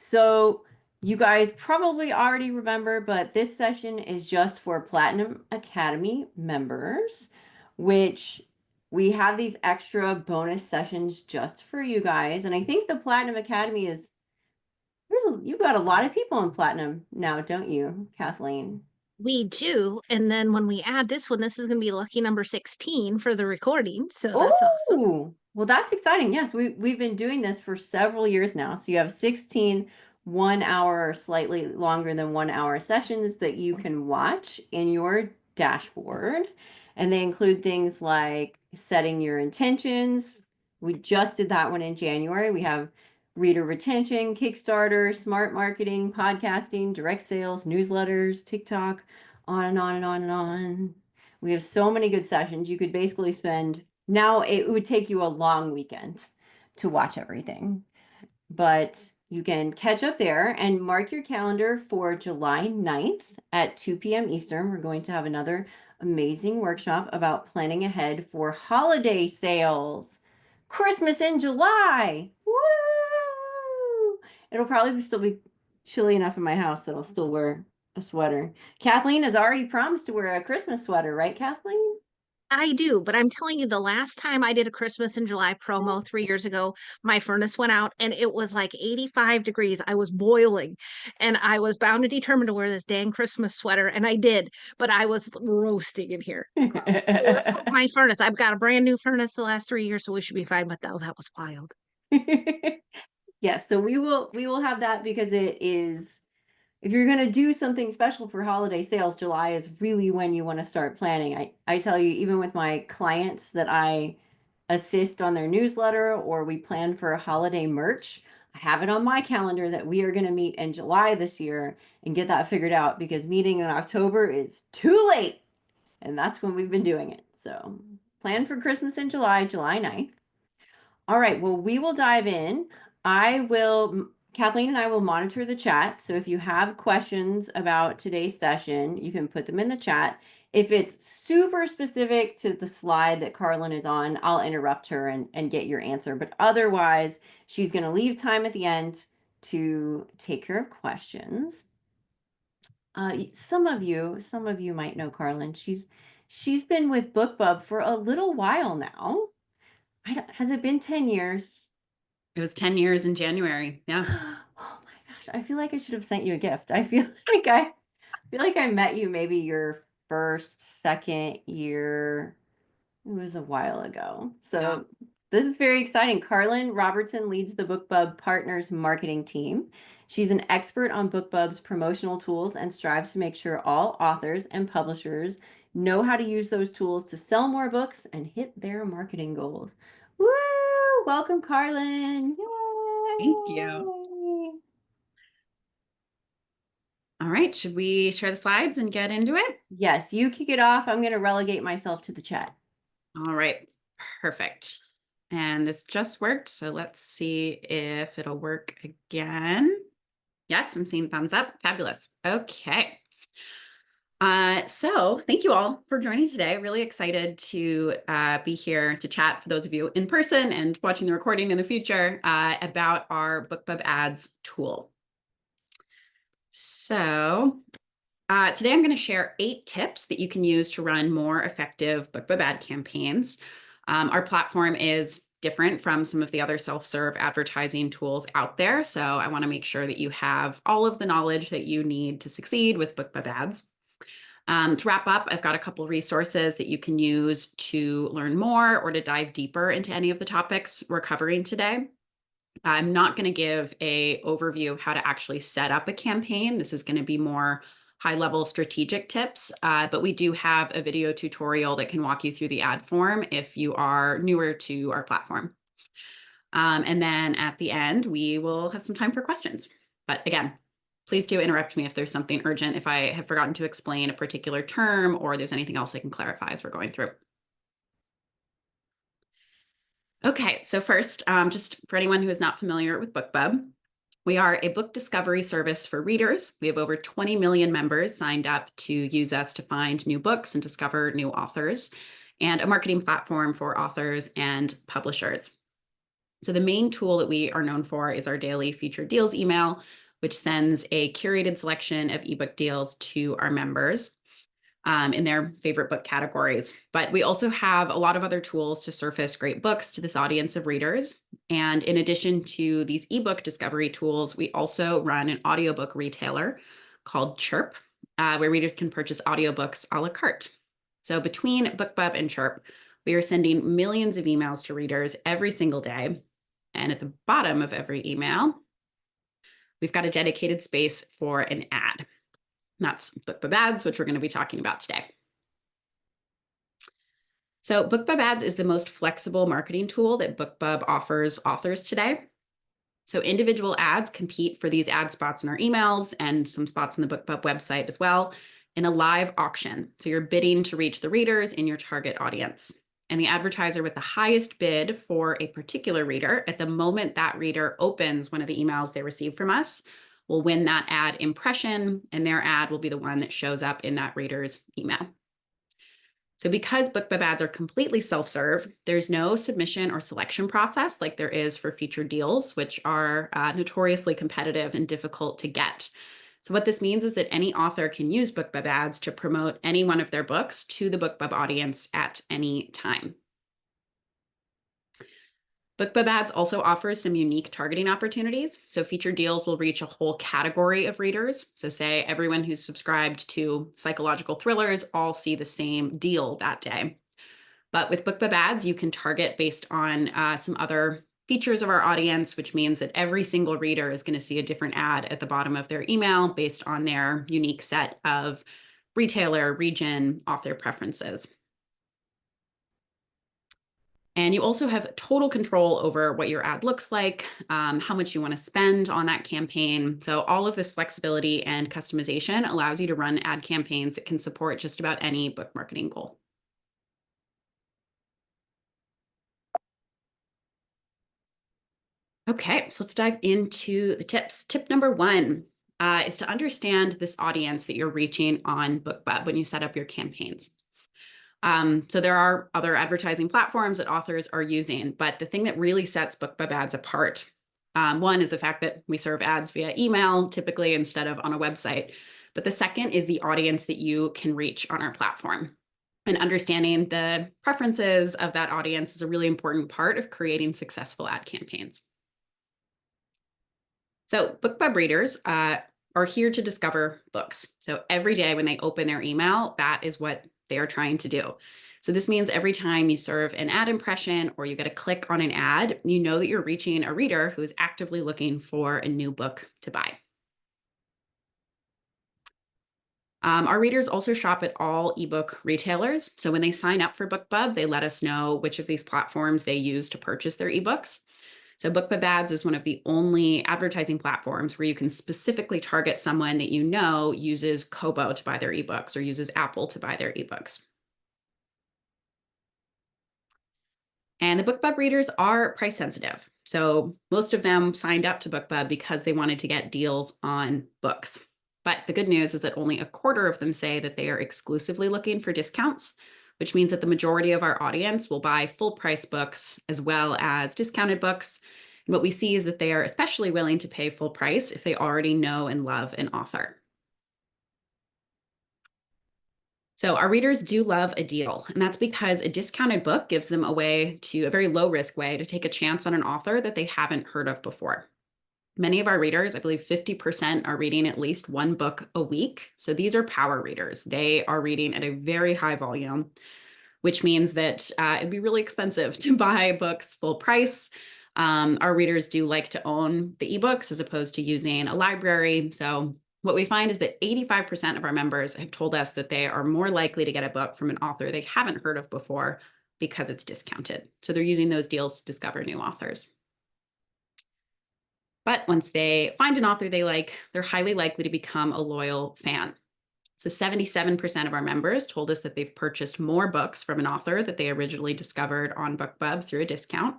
So you guys probably already remember, but this session is just for Platinum Academy members, which we have these extra bonus sessions just for you guys. And I think the Platinum Academy is, you've got a lot of people in Platinum now, don't you, Kathleen? We do. And then when we add this one, this is going to be lucky number 16 for the recording. So that's awesome. Oh, well, that's exciting. Yes, we've been doing this for several years now. So you have 16 1 hour or slightly longer than 1 hour sessions that you can watch in your dashboard. And they include things like setting your intentions. We just did that one in January. We have reader retention, Kickstarter, smart marketing, podcasting, direct sales, newsletters, TikTok, on and on and on and on. We have so many good sessions. You could basically spend, now it would take you a long weekend to watch everything, but you can catch up there and mark your calendar for July 9th at 2 p.m. Eastern. We're going to have another amazing workshop about planning ahead for holiday sales. Christmas in July. Woo! It'll probably still be chilly enough in my house that I'll still wear a sweater. Kathleen has already promised to wear a Christmas sweater, right, Kathleen? I do, but I'm telling you, the last time I did a Christmas in July promo 3 years ago, my furnace went out and it was like 85 degrees. I was boiling and I was bound and determined to wear this dang Christmas sweater. And I did, but I was roasting in here. So let's hope my furnace, I've got a brand new furnace the last 3 years, so we should be fine. But that was wild. Yes, so we will have that because it is, if you're going to do something special for holiday sales, July is really when you want to start planning. I tell you, even with my clients that I assist on their newsletter or we plan for a holiday merch, I have it on my calendar that we are going to meet in July this year and get that figured out because meeting in October is too late. And that's when we've been doing it. So plan for Christmas in July, July 9th. All right, well, we will dive in. Kathleen and I will monitor the chat. So if you have questions about today's session, you can put them in the chat. If it's super specific to the slide that Carlyn is on, I'll interrupt her and get your answer. But otherwise, she's going to leave time at the end to take care of questions. Some of you might know Carlyn. She's been with BookBub for a little while now. Has it been 10 years? It was 10 years in January. Yeah. Oh my gosh, I feel like I should have sent you a gift. I feel like I met you maybe your first, second year. It was a while ago. So this is very exciting. Carlyn Robertson leads the BookBub Partners marketing team. She's an expert on BookBub's promotional tools and strives to make sure all authors and publishers know how to use those tools to sell more books and hit their marketing goals. Woo! Welcome, Carlyn. Yay! Thank you. All right, should we share the slides and get into it? Yes, you kick it off. I'm going to relegate myself to the chat. All right, perfect. And this just worked, so let's see if it'll work again. Yes, I'm seeing thumbs up. Fabulous. Okay. So thank you all for joining today. Really excited to be here to chat, for those of you in person and watching the recording in the future, about our BookBub Ads tool. So today I'm going to share 8 tips that you can use to run more effective BookBub ad campaigns. Our platform is different from some of the other self-serve advertising tools out there, so I want to make sure that you have all of the knowledge that you need to succeed with BookBub Ads. To wrap up, I've got a couple resources that you can use to learn more or to dive deeper into any of the topics we're covering today. I'm not going to give an overview of how to actually set up a campaign. This is going to be more high-level strategic tips, but we do have a video tutorial that can walk you through the ad form if you are newer to our platform. And then at the end, we will have some time for questions. But again, please do interrupt me if there's something urgent, if I have forgotten to explain a particular term or there's anything else I can clarify as we're going through. Okay, so first, just for anyone who is not familiar with BookBub, we are a book discovery service for readers. We have over 20 million members signed up to use us to find new books and discover new authors, and a marketing platform for authors and publishers. So the main tool that we are known for is our daily featured deals email, which sends a curated selection of ebook deals to our members in their favorite book categories. But we also have a lot of other tools to surface great books to this audience of readers. And in addition to these ebook discovery tools, we also run an audiobook retailer called Chirp, where readers can purchase audiobooks a la carte. So between BookBub and Chirp, we are sending millions of emails to readers every single day. And at the bottom of every email, we've got a dedicated space for an ad. And that's BookBub Ads, which we're going to be talking about today. So BookBub Ads is the most flexible marketing tool that BookBub offers authors today. So individual ads compete for these ad spots in our emails and some spots on the BookBub website as well in a live auction. So you're bidding to reach the readers in your target audience. And the advertiser with the highest bid for a particular reader at the moment that reader opens one of the emails they receive from us will win that ad impression, and their ad will be the one that shows up in that reader's email. So because BookBub ads are completely self-serve, there's no submission or selection process like there is for featured deals, which are notoriously competitive and difficult to get. So what this means is that any author can use BookBub ads to promote any one of their books to the BookBub audience at any time. BookBub ads also offers some unique targeting opportunities. So featured deals will reach a whole category of readers. So say everyone who's subscribed to psychological thrillers all see the same deal that day. But with BookBub ads, you can target based on some other features of our audience, which means that every single reader is going to see a different ad at the bottom of their email based on their unique set of retailer, region, author preferences. And you also have total control over what your ad looks like, how much you want to spend on that campaign. So all of this flexibility and customization allows you to run ad campaigns that can support just about any book marketing goal. Okay, so let's dive into the tips. Tip number one is to understand this audience that you're reaching on BookBub when you set up your campaigns. So there are other advertising platforms that authors are using, but the thing that really sets BookBub ads apart, one is the fact that we serve ads via email typically instead of on a website. But the second is the audience that you can reach on our platform. And understanding the preferences of that audience is a really important part of creating successful ad campaigns. So BookBub readers are here to discover books. So every day when they open their email, that is what they are trying to do. So this means every time you serve an ad impression or you get a click on an ad, you know that you're reaching a reader who is actively looking for a new book to buy. Our readers also shop at all ebook retailers. So when they sign up for BookBub, they let us know which of these platforms they use to purchase their ebooks. So BookBub Ads is one of the only advertising platforms where you can specifically target someone that you know uses Kobo to buy their ebooks or uses Apple to buy their ebooks. And the BookBub readers are price sensitive. So most of them signed up to BookBub because they wanted to get deals on books. But the good news is that only a quarter of them say that they are exclusively looking for discounts, which means that the majority of our audience will buy full price books as well as discounted books. And what we see is that they are especially willing to pay full price if they already know and love an author. So our readers do love a deal, and that's because a discounted book gives them a very low risk way to take a chance on an author that they haven't heard of before. Many of our readers, I believe 50%, are reading at least one book a week. So these are power readers. They are reading at a very high volume, which means that it'd be really expensive to buy books full price. Our readers do like to own the ebooks as opposed to using a library. So what we find is that 85% of our members have told us that they are more likely to get a book from an author they haven't heard of before because it's discounted. So they're using those deals to discover new authors. But once they find an author they like, they're highly likely to become a loyal fan. So 77% of our members told us that they've purchased more books from an author that they originally discovered on BookBub through a discount.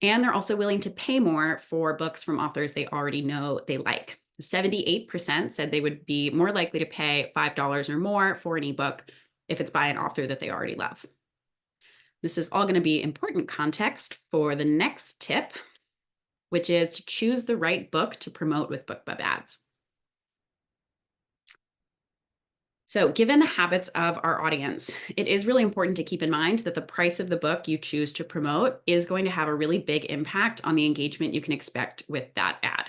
And they're also willing to pay more for books from authors they already know they like. 78% said they would be more likely to pay $5 or more for an ebook if it's by an author that they already love. This is all going to be important context for the next tip, which is to choose the right book to promote with BookBub Ads. So given the habits of our audience, it is really important to keep in mind that the price of the book you choose to promote is going to have a really big impact on the engagement you can expect with that ad.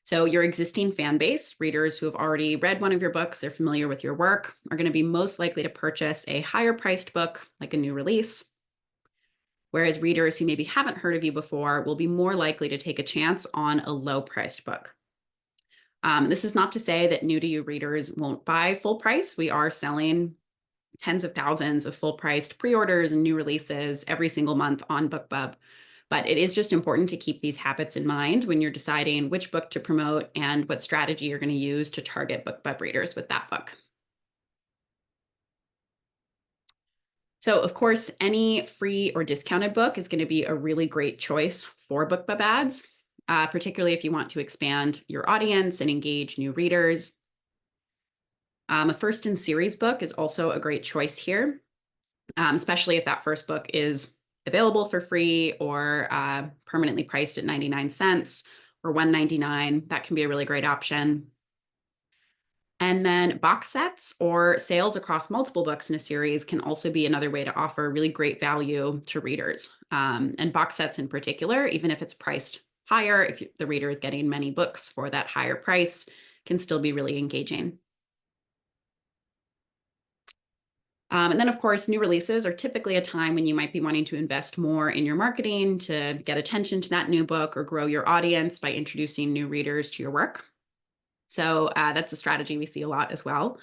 So your existing fan base, readers who have already read one of your books, they're familiar with your work, are going to be most likely to purchase a higher priced book, like a new release. Whereas readers who maybe haven't heard of you before will be more likely to take a chance on a low priced book. This is not to say that new to you readers won't buy full price. We are selling tens of thousands of full priced pre-orders and new releases every single month on BookBub. But it is just important to keep these habits in mind when you're deciding which book to promote and what strategy you're going to use to target BookBub readers with that book. So of course, any free or discounted book is going to be a really great choice for BookBub Ads, particularly if you want to expand your audience and engage new readers. A first in series book is also a great choice here, especially if that first book is available for free or permanently priced at 99 cents or $1.99. That can be a really great option. And then box sets or sales across multiple books in a series can also be another way to offer really great value to readers. And box sets in particular, even if it's priced higher, if the reader is getting many books for that higher price, can still be really engaging. And then, of course, new releases are typically a time when you might be wanting to invest more in your marketing to get attention to that new book or grow your audience by introducing new readers to your work. So that's a strategy we see a lot as well.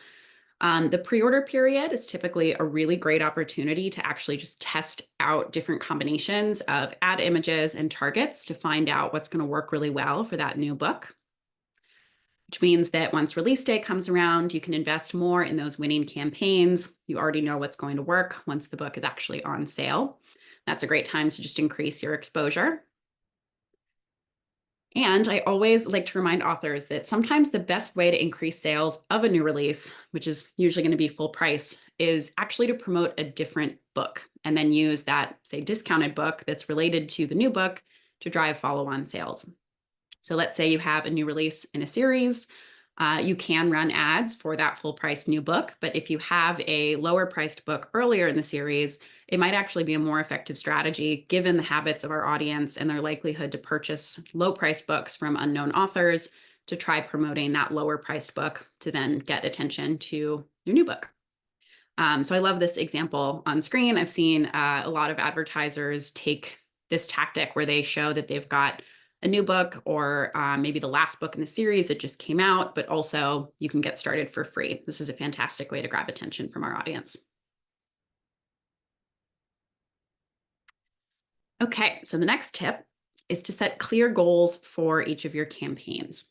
The pre-order period is typically a really great opportunity to actually just test out different combinations of ad images and targets to find out what's going to work really well for that new book. Which means that once release day comes around, you can invest more in those winning campaigns. You already know what's going to work once the book is actually on sale. That's a great time to just increase your exposure. And I always like to remind authors that sometimes the best way to increase sales of a new release, which is usually going to be full price, is actually to promote a different book and then use that, say, discounted book that's related to the new book to drive follow-on sales. So let's say you have a new release in a series. You can run ads for that full price new book, but if you have a lower priced book earlier in the series, it might actually be a more effective strategy given the habits of our audience and their likelihood to purchase low priced books from unknown authors to try promoting that lower priced book to then get attention to your new book. So I love this example on screen. I've seen a lot of advertisers take this tactic where they show that they've got a new book or maybe the last book in the series that just came out, but also you can get started for free. This is a fantastic way to grab attention from our audience. Okay, so the next tip is to set clear goals for each of your campaigns.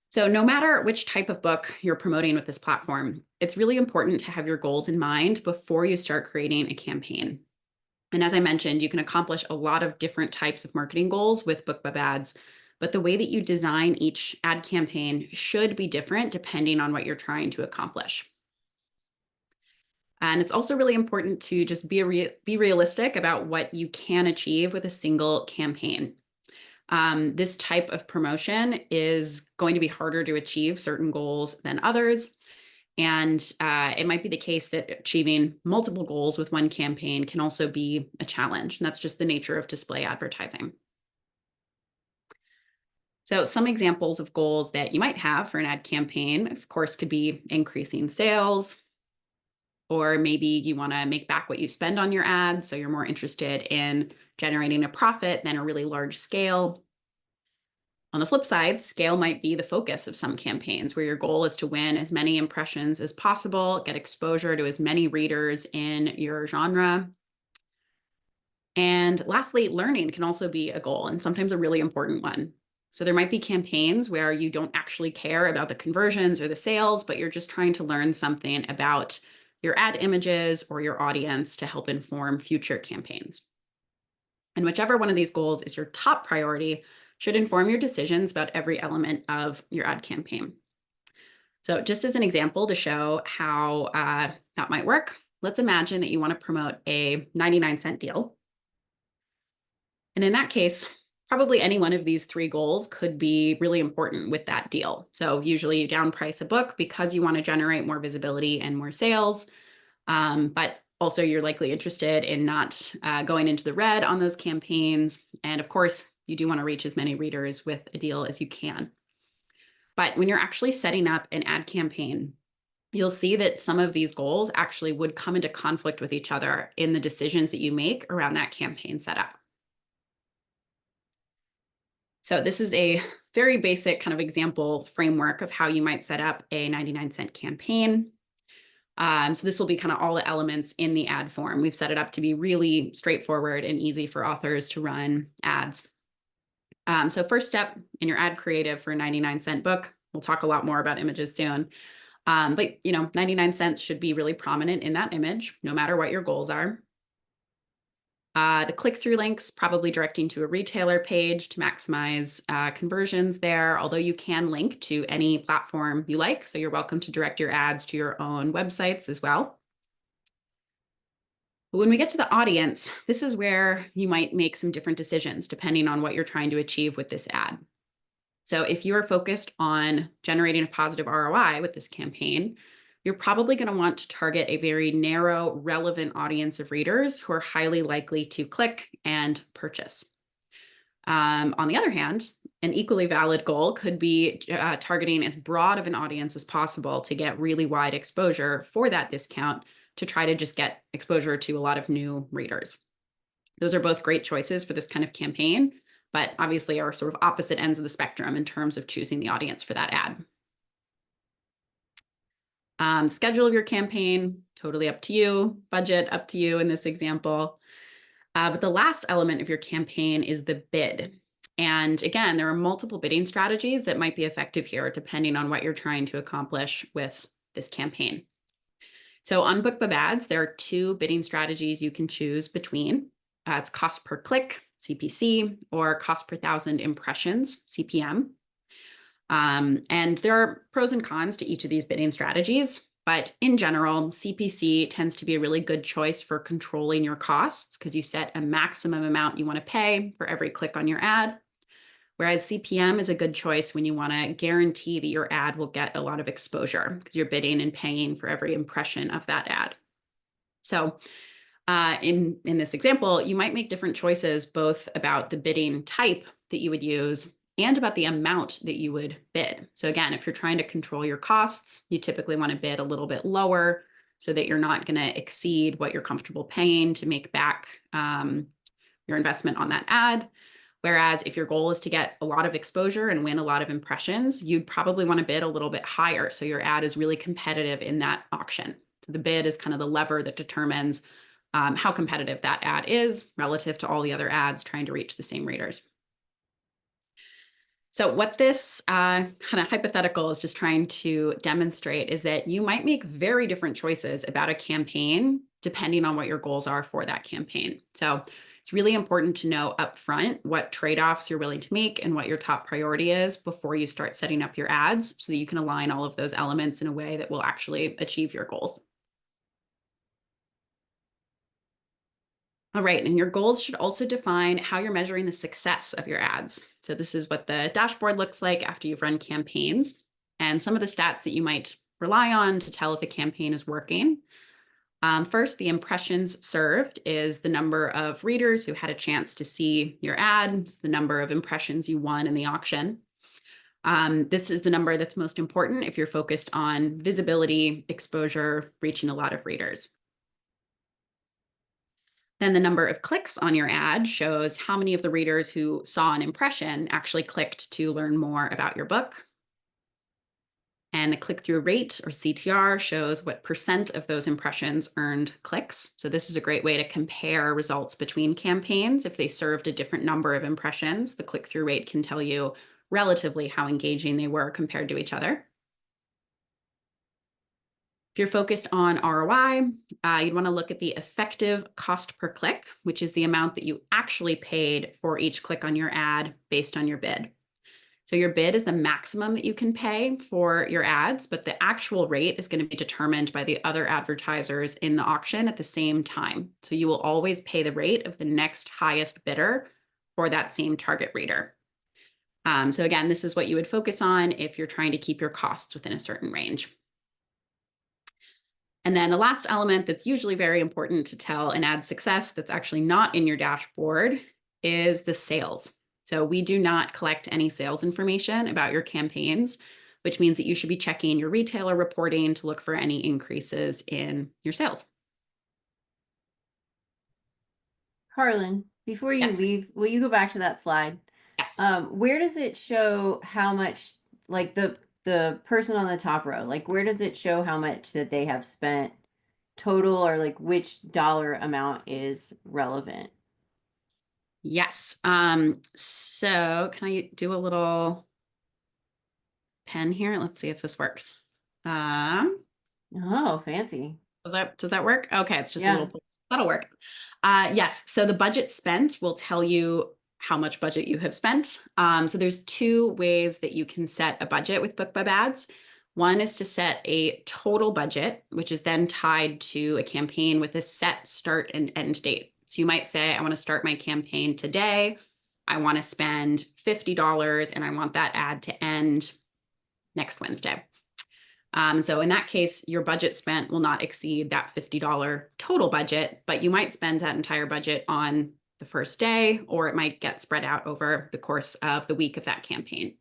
So no matter which type of book you're promoting with this platform, it's really important to have your goals in mind before you start creating a campaign. And as I mentioned, you can accomplish a lot of different types of marketing goals with BookBub Ads, but the way that you design each ad campaign should be different depending on what you're trying to accomplish. And it's also really important to just be realistic about what you can achieve with a single campaign. This type of promotion is going to be harder to achieve certain goals than others. And it might be the case that achieving multiple goals with one campaign can also be a challenge. And that's just the nature of display advertising. So some examples of goals that you might have for an ad campaign, of course, could be increasing sales, or maybe you want to make back what you spend on your ads. So you're more interested in generating a profit than a really large scale. On the flip side, scale might be the focus of some campaigns where your goal is to win as many impressions as possible, get exposure to as many readers in your genre. And lastly, learning can also be a goal and sometimes a really important one. So there might be campaigns where you don't actually care about the conversions or the sales, but you're just trying to learn something about your ad images or your audience to help inform future campaigns. And whichever one of these goals is your top priority should inform your decisions about every element of your ad campaign. So just as an example to show how that might work, let's imagine that you want to promote a 99-cent deal. And in that case, probably any one of these 3 goals could be really important with that deal. So usually you downprice a book because you want to generate more visibility and more sales. But also you're likely interested in not going into the red on those campaigns. And of course, you do want to reach as many readers with a deal as you can. But when you're actually setting up an ad campaign, you'll see that some of these goals actually would come into conflict with each other in the decisions that you make around that campaign setup. So this is a very basic kind of example framework of how you might set up a 99-cent campaign. So this will be kind of all the elements in the ad form. We've set it up to be really straightforward and easy for authors to run ads. So first step in your ad creative for a 99-cent book, we'll talk a lot more about images soon. But 99 cents should be really prominent in that image, no matter what your goals are. The click-through links, probably directing to a retailer page to maximize conversions there, although you can link to any platform you like. So you're welcome to direct your ads to your own websites as well. But when we get to the audience, this is where you might make some different decisions depending on what you're trying to achieve with this ad. So if you are focused on generating a positive ROI with this campaign, you're probably going to want to target a very narrow, relevant audience of readers who are highly likely to click and purchase. On the other hand, an equally valid goal could be targeting as broad of an audience as possible to get really wide exposure for that discount to try to just get exposure to a lot of new readers. Those are both great choices for this kind of campaign, but obviously are sort of opposite ends of the spectrum in terms of choosing the audience for that ad. Schedule of your campaign, totally up to you. Budget, up to you in this example. But the last element of your campaign is the bid. And again, there are multiple bidding strategies that might be effective here, depending on what you're trying to accomplish with this campaign. So on BookBub Ads, there are 2 bidding strategies you can choose between. It's cost per click, CPC, or cost per 1,000 impressions, CPM. And there are pros and cons to each of these bidding strategies, but in general, CPC tends to be a really good choice for controlling your costs because you set a maximum amount you want to pay for every click on your ad, whereas CPM is a good choice when you want to guarantee that your ad will get a lot of exposure because you're bidding and paying for every impression of that ad. So in this example, you might make different choices both about the bidding type that you would use and about the amount that you would bid. So again, if you're trying to control your costs, you typically want to bid a little bit lower so that you're not going to exceed what you're comfortable paying to make back your investment on that ad. Whereas if your goal is to get a lot of exposure and win a lot of impressions, you'd probably want to bid a little bit higher so your ad is really competitive in that auction. So the bid is kind of the lever that determines how competitive that ad is relative to all the other ads trying to reach the same readers. So what this kind of hypothetical is just trying to demonstrate is that you might make very different choices about a campaign depending on what your goals are for that campaign. So it's really important to know upfront what trade-offs you're willing to make and what your top priority is before you start setting up your ads so that you can align all of those elements in a way that will actually achieve your goals. All right, and your goals should also define how you're measuring the success of your ads. So this is what the dashboard looks like after you've run campaigns, and some of the stats that you might rely on to tell if a campaign is working. First, the impressions served is the number of readers who had a chance to see your ad. It's the number of impressions you won in the auction. This is the number that's most important if you're focused on visibility, exposure, reaching a lot of readers. Then the number of clicks on your ad shows how many of the readers who saw an impression actually clicked to learn more about your book. And the click-through rate, or CTR, shows what % of those impressions earned clicks. So this is a great way to compare results between campaigns. If they served a different number of impressions, the click-through rate can tell you relatively how engaging they were compared to each other. If you're focused on ROI, you'd want to look at the effective cost per click, which is the amount that you actually paid for each click on your ad based on your bid. So your bid is the maximum that you can pay for your ads, but the actual rate is going to be determined by the other advertisers in the auction at the same time. So you will always pay the rate of the next highest bidder for that same target reader. So again, this is what you would focus on if you're trying to keep your costs within a certain range. And then the last element that's usually very important to tell an ad success that's actually not in your dashboard is the sales. So we do not collect any sales information about your campaigns, which means that you should be checking your retailer reporting to look for any increases in your sales. Carlyn, before you Yes. leave, will you go back to that slide? Yes. Where does it show how much, like the person on the top row, like where does it show how much that they have spent total, or like which dollar amount is relevant? Yes. So can I do a little pen here? Let's see if this works. Oh, fancy. Does that work? Okay, it's just a Yeah. little, that'll work. Yes, so the budget spent will tell you how much budget you have spent. So there's two ways that you can set a budget with BookBub Ads. One is to set a total budget, which is then tied to a campaign with a set start and end date. So you might say, I want to start my campaign today. I want to spend $50 and I want that ad to end next Wednesday. So in that case, your budget spent will not exceed that $50 total budget, but you might spend that entire budget on the first day, or it might get spread out over the course of the week of that campaign.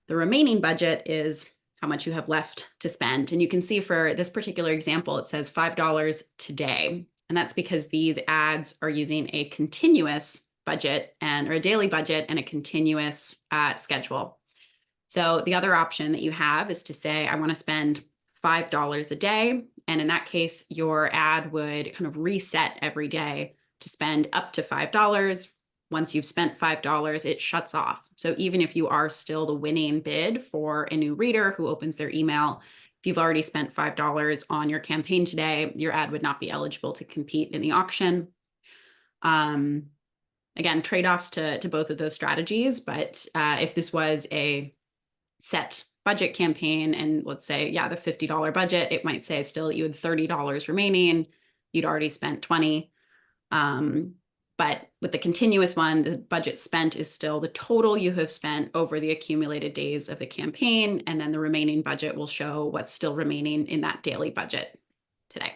The remaining budget is how much you have left to spend. And you can see for this particular example, it says $5 today. And that's because these ads are using a continuous budget or a daily budget and a continuous schedule. So the other option that you have is to say, I want to spend $5 a day. And in that case, your ad would kind of reset every day to spend up to $5. Once you've spent $5, it shuts off. So even if you are still the winning bid for a new reader who opens their email, if you've already spent $5 on your campaign today, your ad would not be eligible to compete in the auction. Again, trade-offs to both of those strategies. But if this was a set budget campaign and let's say, yeah, the $50 budget, it might say still you had $30 remaining. You'd already spent 20. But with the continuous one, the budget spent is still the total you have spent over the accumulated days of the campaign. And then the remaining budget will show what's still remaining in that daily budget today.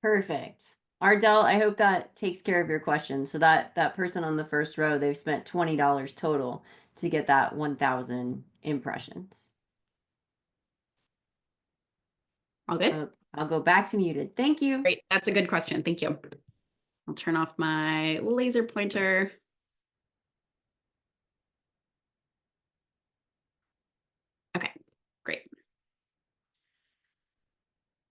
Perfect. Ardell, I hope that takes care of your question. So that person on the first row, they've spent $20 total to get that 1,000 impressions. All good? I'll go back to muted. Thank you. Great. That's a good question. Thank you. I'll turn off my laser pointer. Okay, great.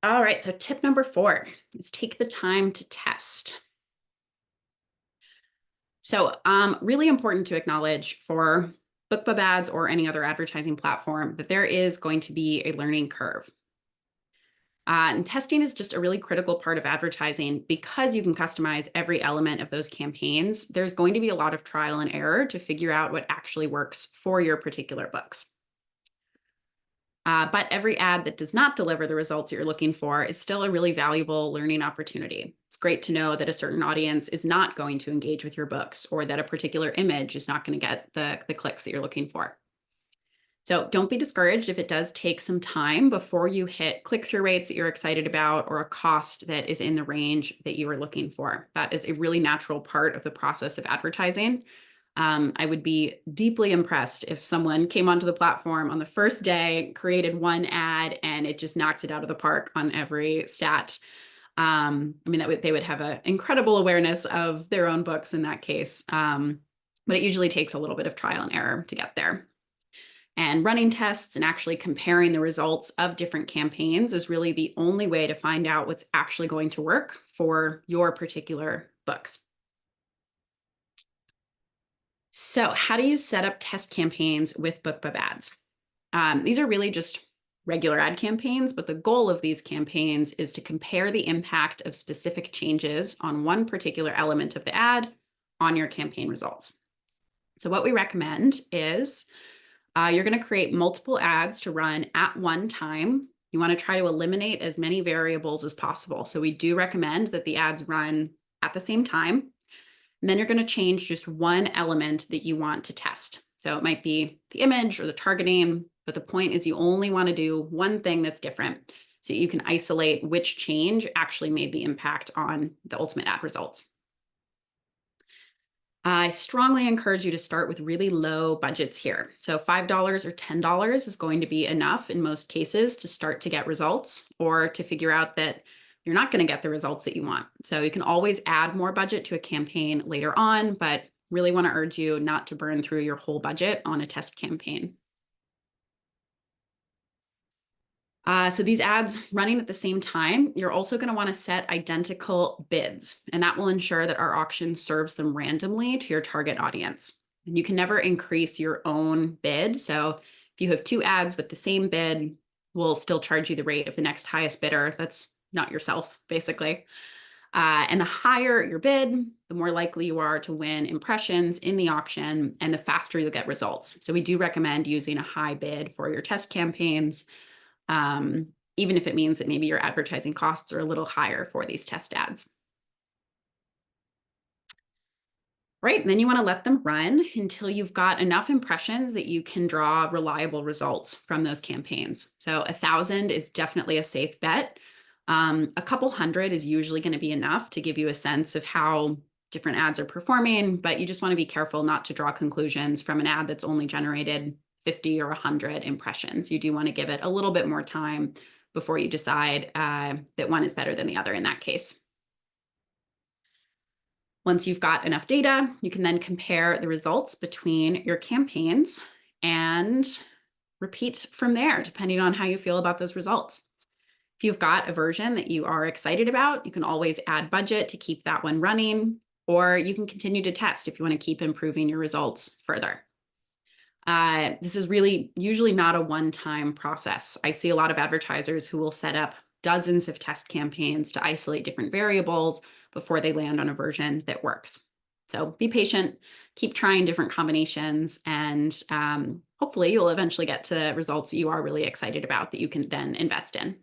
All right, so tip number 4 is take the time to test. So really important to acknowledge for BookBub Ads or any other advertising platform that there is going to be a learning curve. And testing is just a really critical part of advertising because you can customize every element of those campaigns. There's going to be a lot of trial and error to figure out what actually works for your particular books. But every ad that does not deliver the results that you're looking for is still a really valuable learning opportunity. It's great to know that a certain audience is not going to engage with your books or that a particular image is not going to get the clicks that you're looking for. So don't be discouraged if it does take some time before you hit click-through rates that you're excited about or a cost that is in the range that you are looking for. That is a really natural part of the process of advertising. I would be deeply impressed if someone came onto the platform on the first day, created one ad, and it just knocks it out of the park on every stat. I mean, they would have an incredible awareness of their own books in that case. But it usually takes a little bit of trial and error to get there. And running tests and actually comparing the results of different campaigns is really the only way to find out what's actually going to work for your particular books. So how do you set up test campaigns with BookBub Ads? These are really just regular ad campaigns, but the goal of these campaigns is to compare the impact of specific changes on one particular element of the ad on your campaign results. So what we recommend is you're going to create multiple ads to run at one time. You want to try to eliminate as many variables as possible. So we do recommend that the ads run at the same time. And then you're going to change just one element that you want to test. So it might be the image or the targeting, but the point is you only want to do one thing that's different so you can isolate which change actually made the impact on the ultimate ad results. I strongly encourage you to start with really low budgets here. So $5 or $10 is going to be enough in most cases to start to get results or to figure out that you're not going to get the results that you want. So you can always add more budget to a campaign later on, but really want to urge you not to burn through your whole budget on a test campaign. So these ads running at the same time, you're also going to want to set identical bids, and that will ensure that our auction serves them randomly to your target audience. And you can never increase your own bid. So if you have two ads with the same bid, we'll still charge you the rate of the next highest bidder. That's not yourself, basically. And the higher your bid, the more likely you are to win impressions in the auction and the faster you'll get results. So we do recommend using a high bid for your test campaigns, even if it means that maybe your advertising costs are a little higher for these test ads. Right, and then you want to let them run until you've got enough impressions that you can draw reliable results from those campaigns. So 1,000 is definitely a safe bet. A couple hundred is usually going to be enough to give you a sense of how different ads are performing, but you just want to be careful not to draw conclusions from an ad that's only generated 50 or 100 impressions. You do want to give it a little bit more time before you decide that one is better than the other in that case. Once you've got enough data, you can then compare the results between your campaigns and repeat from there, depending on how you feel about those results. If you've got a version that you are excited about, you can always add budget to keep that one running, or you can continue to test if you want to keep improving your results further. This is really usually not a one-time process. I see a lot of advertisers who will set up dozens of test campaigns to isolate different variables before they land on a version that works. So be patient, keep trying different combinations, and hopefully you'll eventually get to results that you are really excited about that you can then invest in.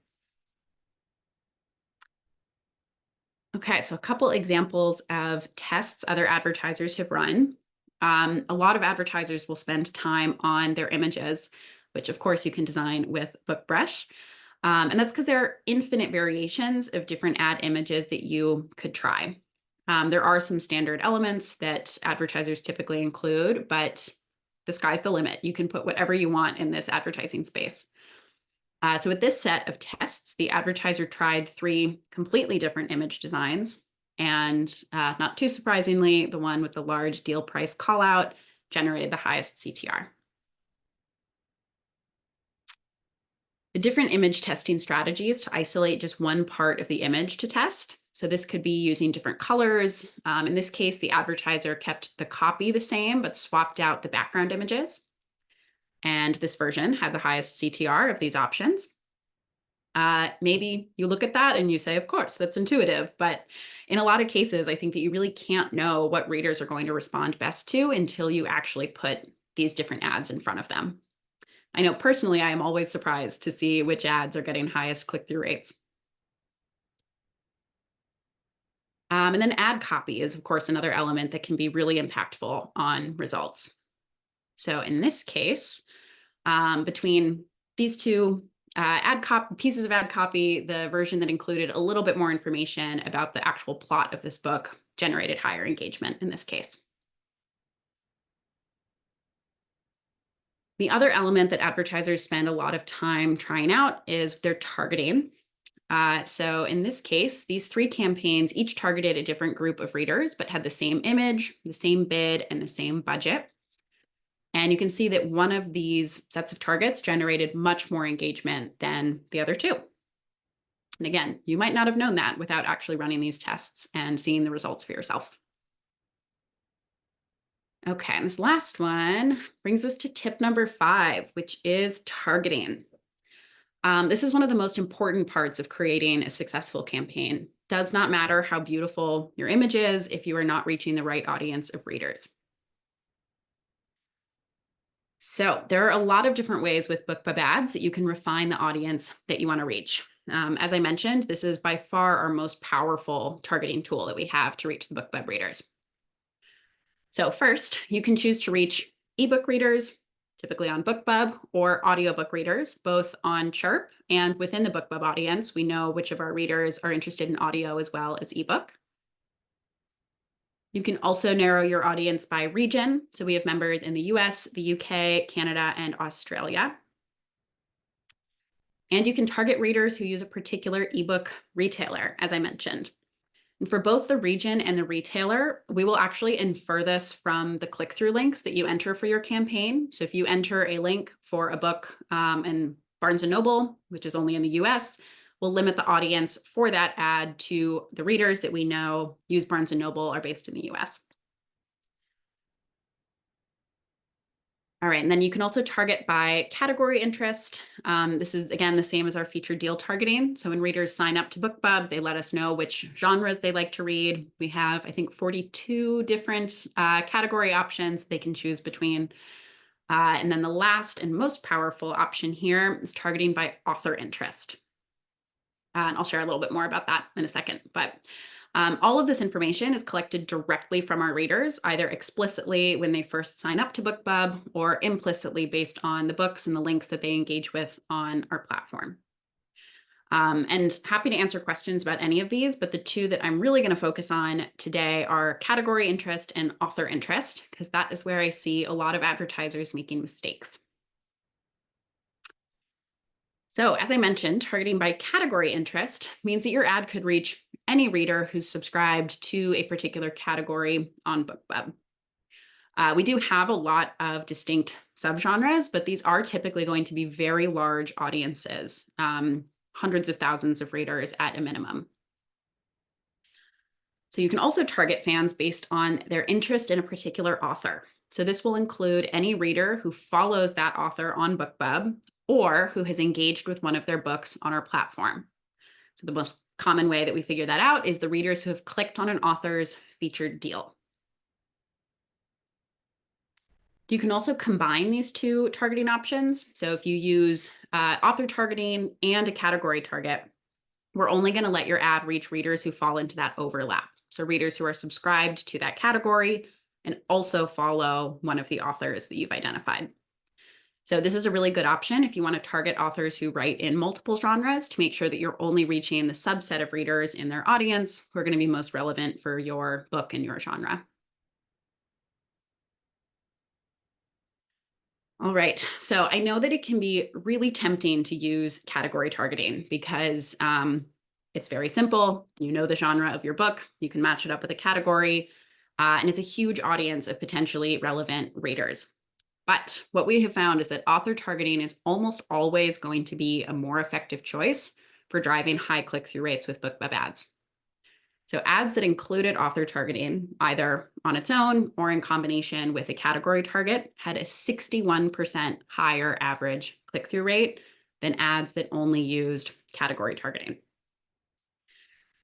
Okay, so a couple examples of tests other advertisers have run. A lot of advertisers will spend time on their images, which of course you can design with BookBrush. And that's because there are infinite variations of different ad images that you could try. There are some standard elements that advertisers typically include, but the sky's the limit. You can put whatever you want in this advertising space. So with this set of tests, the advertiser tried 3 completely different image designs. And not too surprisingly, the one with the large deal price call out generated the highest CTR. The different image testing strategies to isolate just one part of the image to test. So this could be using different colors. In this case, the advertiser kept the copy the same, but swapped out the background images. And this version had the highest CTR of these options. Maybe you look at that and you say, of course, that's intuitive. But in a lot of cases, I think that you really can't know what readers are going to respond best to until you actually put these different ads in front of them. I know personally, I am always surprised to see which ads are getting highest click-through rates. And then ad copy is, of course, another element that can be really impactful on results. So in this case, between these two pieces of ad copy, the version that included a little bit more information about the actual plot of this book generated higher engagement in this case. The other element that advertisers spend a lot of time trying out is their targeting. So in this case, these 3 campaigns each targeted a different group of readers, but had the same image, the same bid, and the same budget. And you can see that one of these sets of targets generated much more engagement than the other 2. And again, you might not have known that without actually running these tests and seeing the results for yourself. Okay, and this last one brings us to tip number 5, which is targeting. This is one of the most important parts of creating a successful campaign. Does not matter how beautiful your image is if you are not reaching the right audience of readers. So there are a lot of different ways with BookBub ads that you can refine the audience that you want to reach. As I mentioned, this is by far our most powerful targeting tool that we have to reach the BookBub readers. So first, you can choose to reach ebook readers, typically on BookBub, or audiobook readers, both on Chirp and within the BookBub audience. We know which of our readers are interested in audio as well as ebook. You can also narrow your audience by region. So we have members in the US, the UK, Canada, and Australia. And you can target readers who use a particular ebook retailer, as I mentioned. And for both the region and the retailer, we will actually infer this from the click-through links that you enter for your campaign. So if you enter a link for a book in Barnes & Noble, which is only in the US, we'll limit the audience for that ad to the readers that we know use Barnes & Noble are based in the US. All right, and then you can also target by category interest. This is, again, the same as our featured deal targeting. So when readers sign up to BookBub, they let us know which genres they like to read. We have, I think, 42 different category options they can choose between. And then the last and most powerful option here is targeting by author interest. And I'll share a little bit more about that in a second. But all of this information is collected directly from our readers, either explicitly when they first sign up to BookBub or implicitly based on the books and the links that they engage with on our platform. And happy to answer questions about any of these, but the two that I'm really going to focus on today are category interest and author interest, because that is where I see a lot of advertisers making mistakes. So as I mentioned, targeting by category interest means that your ad could reach any reader who's subscribed to a particular category on BookBub. We do have a lot of distinct subgenres, but these are typically going to be very large audiences, hundreds of thousands of readers at a minimum. So you can also target fans based on their interest in a particular author. So this will include any reader who follows that author on BookBub or who has engaged with one of their books on our platform. So the most common way that we figure that out is the readers who have clicked on an author's featured deal. You can also combine these two targeting options. So if you use author targeting and a category target, we're only going to let your ad reach readers who fall into that overlap. So readers who are subscribed to that category and also follow one of the authors that you've identified. So this is a really good option if you want to target authors who write in multiple genres to make sure that you're only reaching the subset of readers in their audience who are going to be most relevant for your book and your genre. All right, so I know that it can be really tempting to use category targeting because it's very simple. You know the genre of your book, you can match it up with a category, and it's a huge audience of potentially relevant readers. But what we have found is that author targeting is almost always going to be a more effective choice for driving high click-through rates with BookBub ads. So ads that included author targeting, either on its own or in combination with a category target, had a 61% higher average click-through rate than ads that only used category targeting.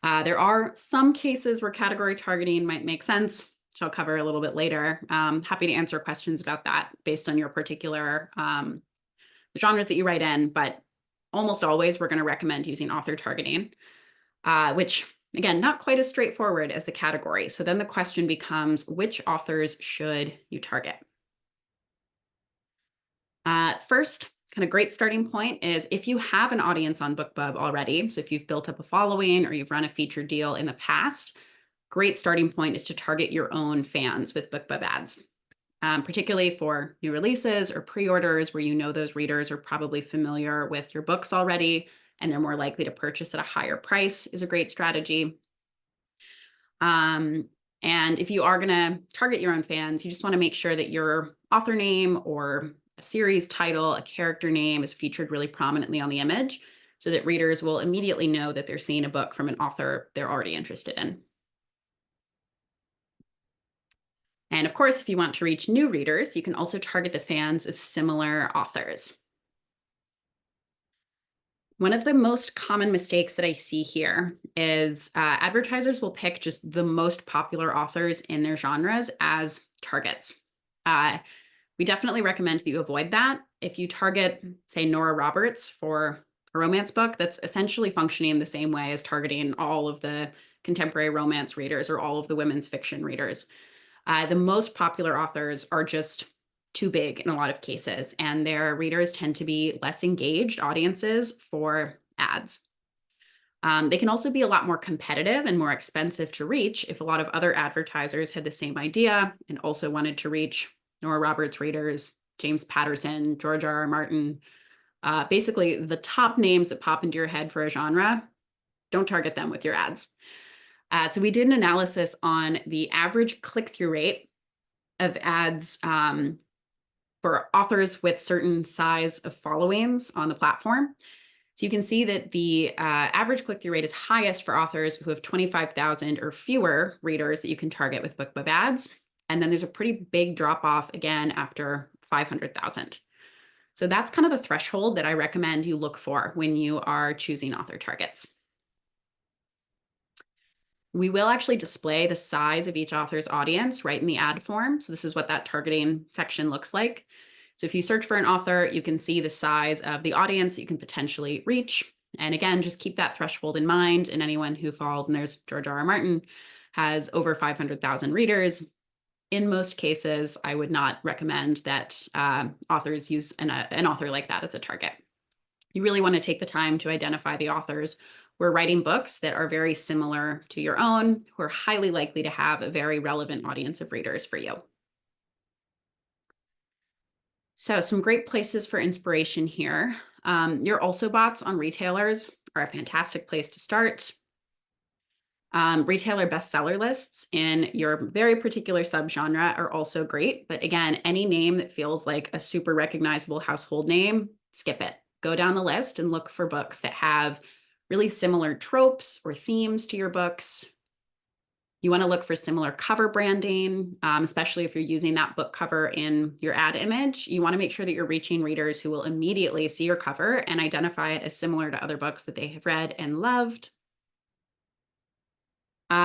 There are some cases where category targeting might make sense, which I'll cover a little bit later. Happy to answer questions about that based on your particular genres that you write in, but almost always we're going to recommend using author targeting, which, again, not quite as straightforward as the category. So then the question becomes, which authors should you target? First, kind of great starting point is if you have an audience on BookBub already, so if you've built up a following or you've run a featured deal in the past, great starting point is to target your own fans with BookBub ads, particularly for new releases or pre-orders where you know those readers are probably familiar with your books already and they're more likely to purchase at a higher price is a great strategy. And if you are going to target your own fans, you just want to make sure that your author name or a series title, a character name is featured really prominently on the image so that readers will immediately know that they're seeing a book from an author they're already interested in. And of course, if you want to reach new readers, you can also target the fans of similar authors. One of the most common mistakes that I see here is advertisers will pick just the most popular authors in their genres as targets. We definitely recommend that you avoid that. If you target, say, Nora Roberts for a romance book, that's essentially functioning the same way as targeting all of the contemporary romance readers or all of the women's fiction readers. The most popular authors are just too big in a lot of cases, and their readers tend to be less engaged audiences for ads. They can also be a lot more competitive and more expensive to reach if a lot of other advertisers had the same idea and also wanted to reach Nora Roberts readers, James Patterson, George R.R. Martin, basically the top names that pop into your head for a genre. Don't target them with your ads. So we did an analysis on the average click-through rate of ads for authors with certain size of followings on the platform. So you can see that the average click-through rate is highest for authors who have 25,000 or fewer readers that you can target with BookBub ads. And then there's a pretty big drop off again after 500,000. So that's kind of the threshold that I recommend you look for when you are choosing author targets. We will actually display the size of each author's audience right in the ad form. So this is what that targeting section looks like. So if you search for an author, you can see the size of the audience that you can potentially reach. And again, just keep that threshold in mind. And anyone who falls, and there's George R.R. Martin, has over 500,000 readers. In most cases, I would not recommend that authors use an author like that as a target. You really want to take the time to identify the authors who are writing books that are very similar to your own, who are highly likely to have a very relevant audience of readers for you. So some great places for inspiration here. Your also bots on retailers are a fantastic place to start. Retailer bestseller lists in your very particular subgenre are also great. But again, any name that feels like a super recognizable household name, skip it. Go down the list and look for books that have really similar tropes or themes to your books. You want to look for similar cover branding, especially if you're using that book cover in your ad image. You want to make sure that you're reaching readers who will immediately see your cover and identify it as similar to other books that they have read and loved.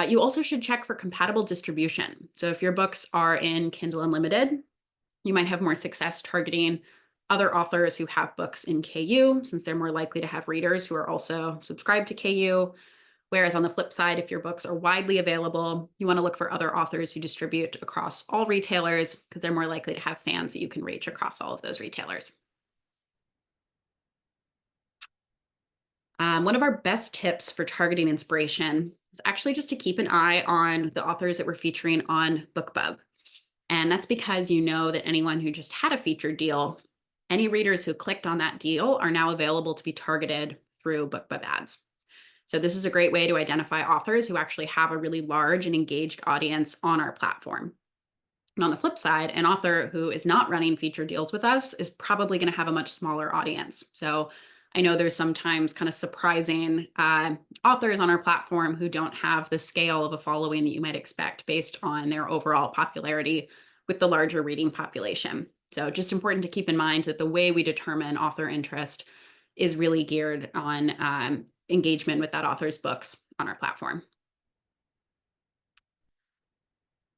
You also should check for compatible distribution. So if your books are in Kindle Unlimited, you might have more success targeting other authors who have books in KU, since they're more likely to have readers who are also subscribed to KU. Whereas on the flip side, if your books are widely available, you want to look for other authors who distribute across all retailers because they're more likely to have fans that you can reach across all of those retailers. One of our best tips for targeting inspiration is actually just to keep an eye on the authors that we're featuring on BookBub. And that's because you know that anyone who just had a featured deal, any readers who clicked on that deal are now available to be targeted through BookBub ads. So this is a great way to identify authors who actually have a really large and engaged audience on our platform. And on the flip side, an author who is not running featured deals with us is probably going to have a much smaller audience. So I know there's sometimes kind of surprising authors on our platform who don't have the scale of a following that you might expect based on their overall popularity with the larger reading population. So just important to keep in mind that the way we determine author interest is really geared on engagement with that author's books on our platform.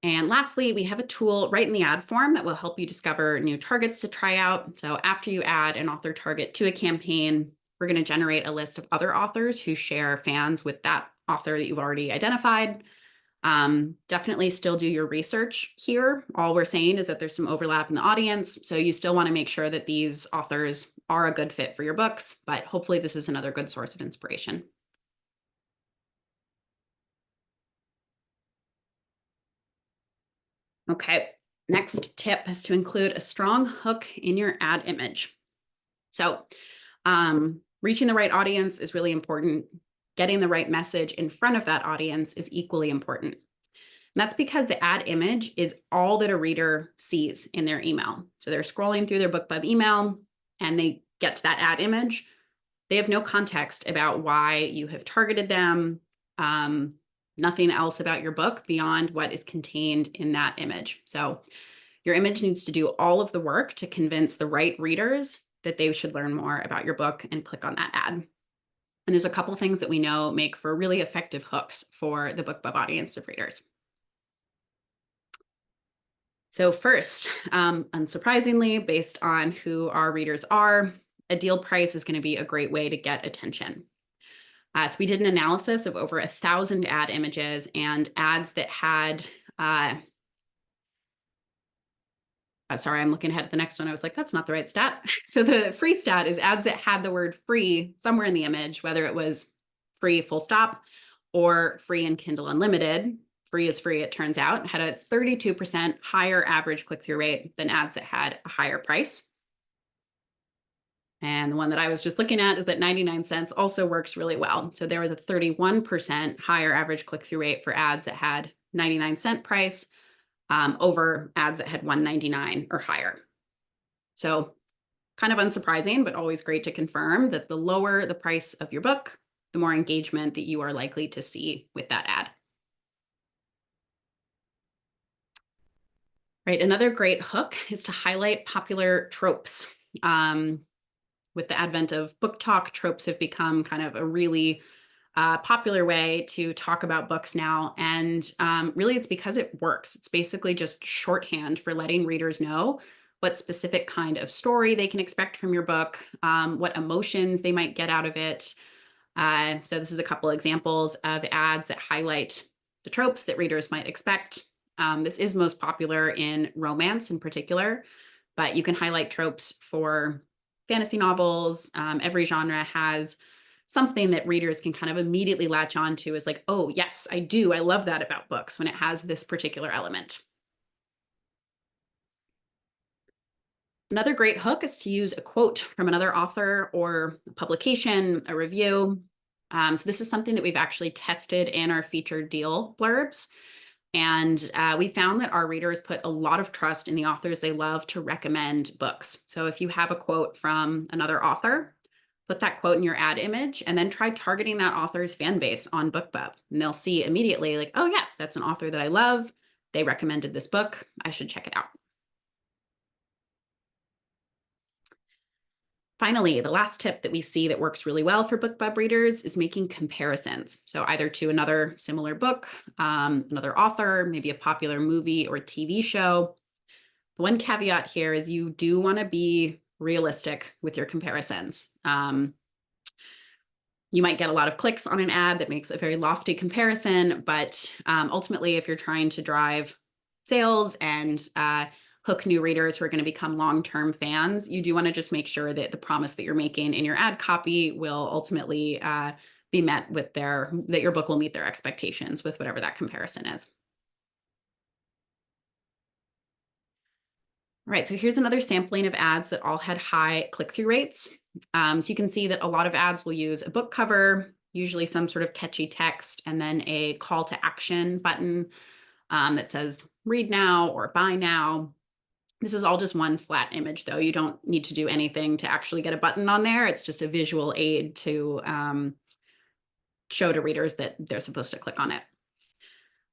And lastly, we have a tool right in the ad form that will help you discover new targets to try out. So after you add an author target to a campaign, we're going to generate a list of other authors who share fans with that author that you've already identified. Definitely still do your research here. All we're saying is that there's some overlap in the audience. So you still want to make sure that these authors are a good fit for your books, but hopefully this is another good source of inspiration. Okay, next tip is to include a strong hook in your ad image. So reaching the right audience is really important. Getting the right message in front of that audience is equally important. And that's because the ad image is all that a reader sees in their email. So they're scrolling through their BookBub email and they get to that ad image. They have no context about why you have targeted them, nothing else about your book beyond what is contained in that image. So your image needs to do all of the work to convince the right readers that they should learn more about your book and click on that ad. And there's a couple things that we know make for really effective hooks for the BookBub audience of readers. So first, unsurprisingly, based on who our readers are, a deal price is going to be a great way to get attention. So we did an analysis of over 1,000 ad images and ads that had, sorry, I'm looking ahead at the next one. I was like, that's not the right stat. So the free stat is ads that had the word free somewhere in the image, whether it was free full stop or free in Kindle Unlimited. Free is free, it turns out, had a 32% higher average click-through rate than ads that had a higher price. And the one that I was just looking at is that 99 cents also works really well. So there was a 31% higher average click-through rate for ads that had 99-cent price over ads that had $1.99 or higher. So kind of unsurprising, but always great to confirm that the lower the price of your book, the more engagement that you are likely to see with that ad. Right, another great hook is to highlight popular tropes. With the advent of book talk, tropes have become kind of a really popular way to talk about books now. And really, it's because it works. It's basically just shorthand for letting readers know what specific kind of story they can expect from your book, what emotions they might get out of it. So this is a couple examples of ads that highlight the tropes that readers might expect. This is most popular in romance in particular, but you can highlight tropes for fantasy novels. Every genre has something that readers can kind of immediately latch on to as like, oh, yes, I do. I love that about books when it has this particular element. Another great hook is to use a quote from another author or a publication, a review. So this is something that we've actually tested in our featured deal blurbs. And we found that our readers put a lot of trust in the authors they love to recommend books. So if you have a quote from another author, put that quote in your ad image and then try targeting that author's fan base on BookBub. And they'll see immediately like, oh yes, that's an author that I love. They recommended this book. I should check it out. Finally, the last tip that we see that works really well for BookBub readers is making comparisons. So either to another similar book, another author, maybe a popular movie or TV show. The one caveat here is you do want to be realistic with your comparisons. You might get a lot of clicks on an ad that makes a very lofty comparison, but ultimately, if you're trying to drive sales and hook new readers who are going to become long-term fans, you do want to just make sure that the promise that you're making in your ad copy will ultimately be met with that your book will meet their expectations with whatever that comparison is. All right, so here's another sampling of ads that all had high click-through rates. So you can see that a lot of ads will use a book cover, usually some sort of catchy text, and then a call to action button that says read now or buy now. This is all just one flat image, though. You don't need to do anything to actually get a button on there. It's just a visual aid to show to readers that they're supposed to click on it.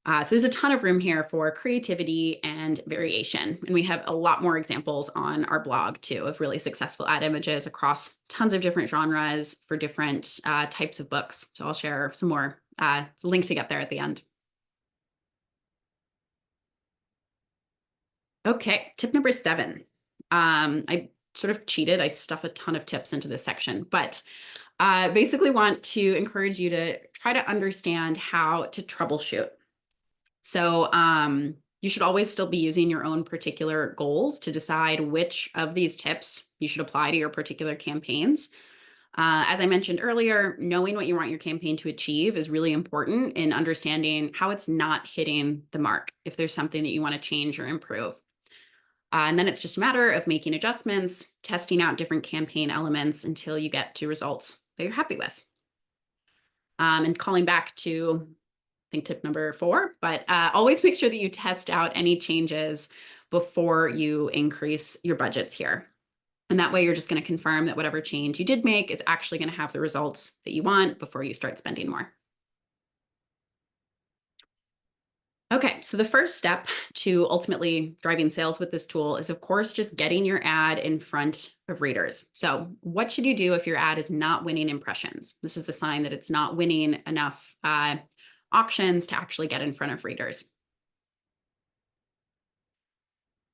So there's a ton of room here for creativity and variation. And we have a lot more examples on our blog, too, of really successful ad images across tons of different genres for different types of books. So I'll share some more link to get there at the end. Okay, tip number 7. I sort of cheated. I stuffed a ton of tips into this section, but basically want to encourage you to try to understand how to troubleshoot. So you should always still be using your own particular goals to decide which of these tips you should apply to your particular campaigns. As I mentioned earlier, knowing what you want your campaign to achieve is really important in understanding how it's not hitting the mark, if there's something that you want to change or improve. And then it's just a matter of making adjustments, testing out different campaign elements until you get to results that you're happy with. And calling back to, I think, tip number 4, but always make sure that you test out any changes before you increase your budgets here. And that way you're just going to confirm that whatever change you did make is actually going to have the results that you want before you start spending more. Okay, so the first step to ultimately driving sales with this tool is, of course, just getting your ad in front of readers. So what should you do if your ad is not winning impressions? This is a sign that it's not winning enough auctions to actually get in front of readers.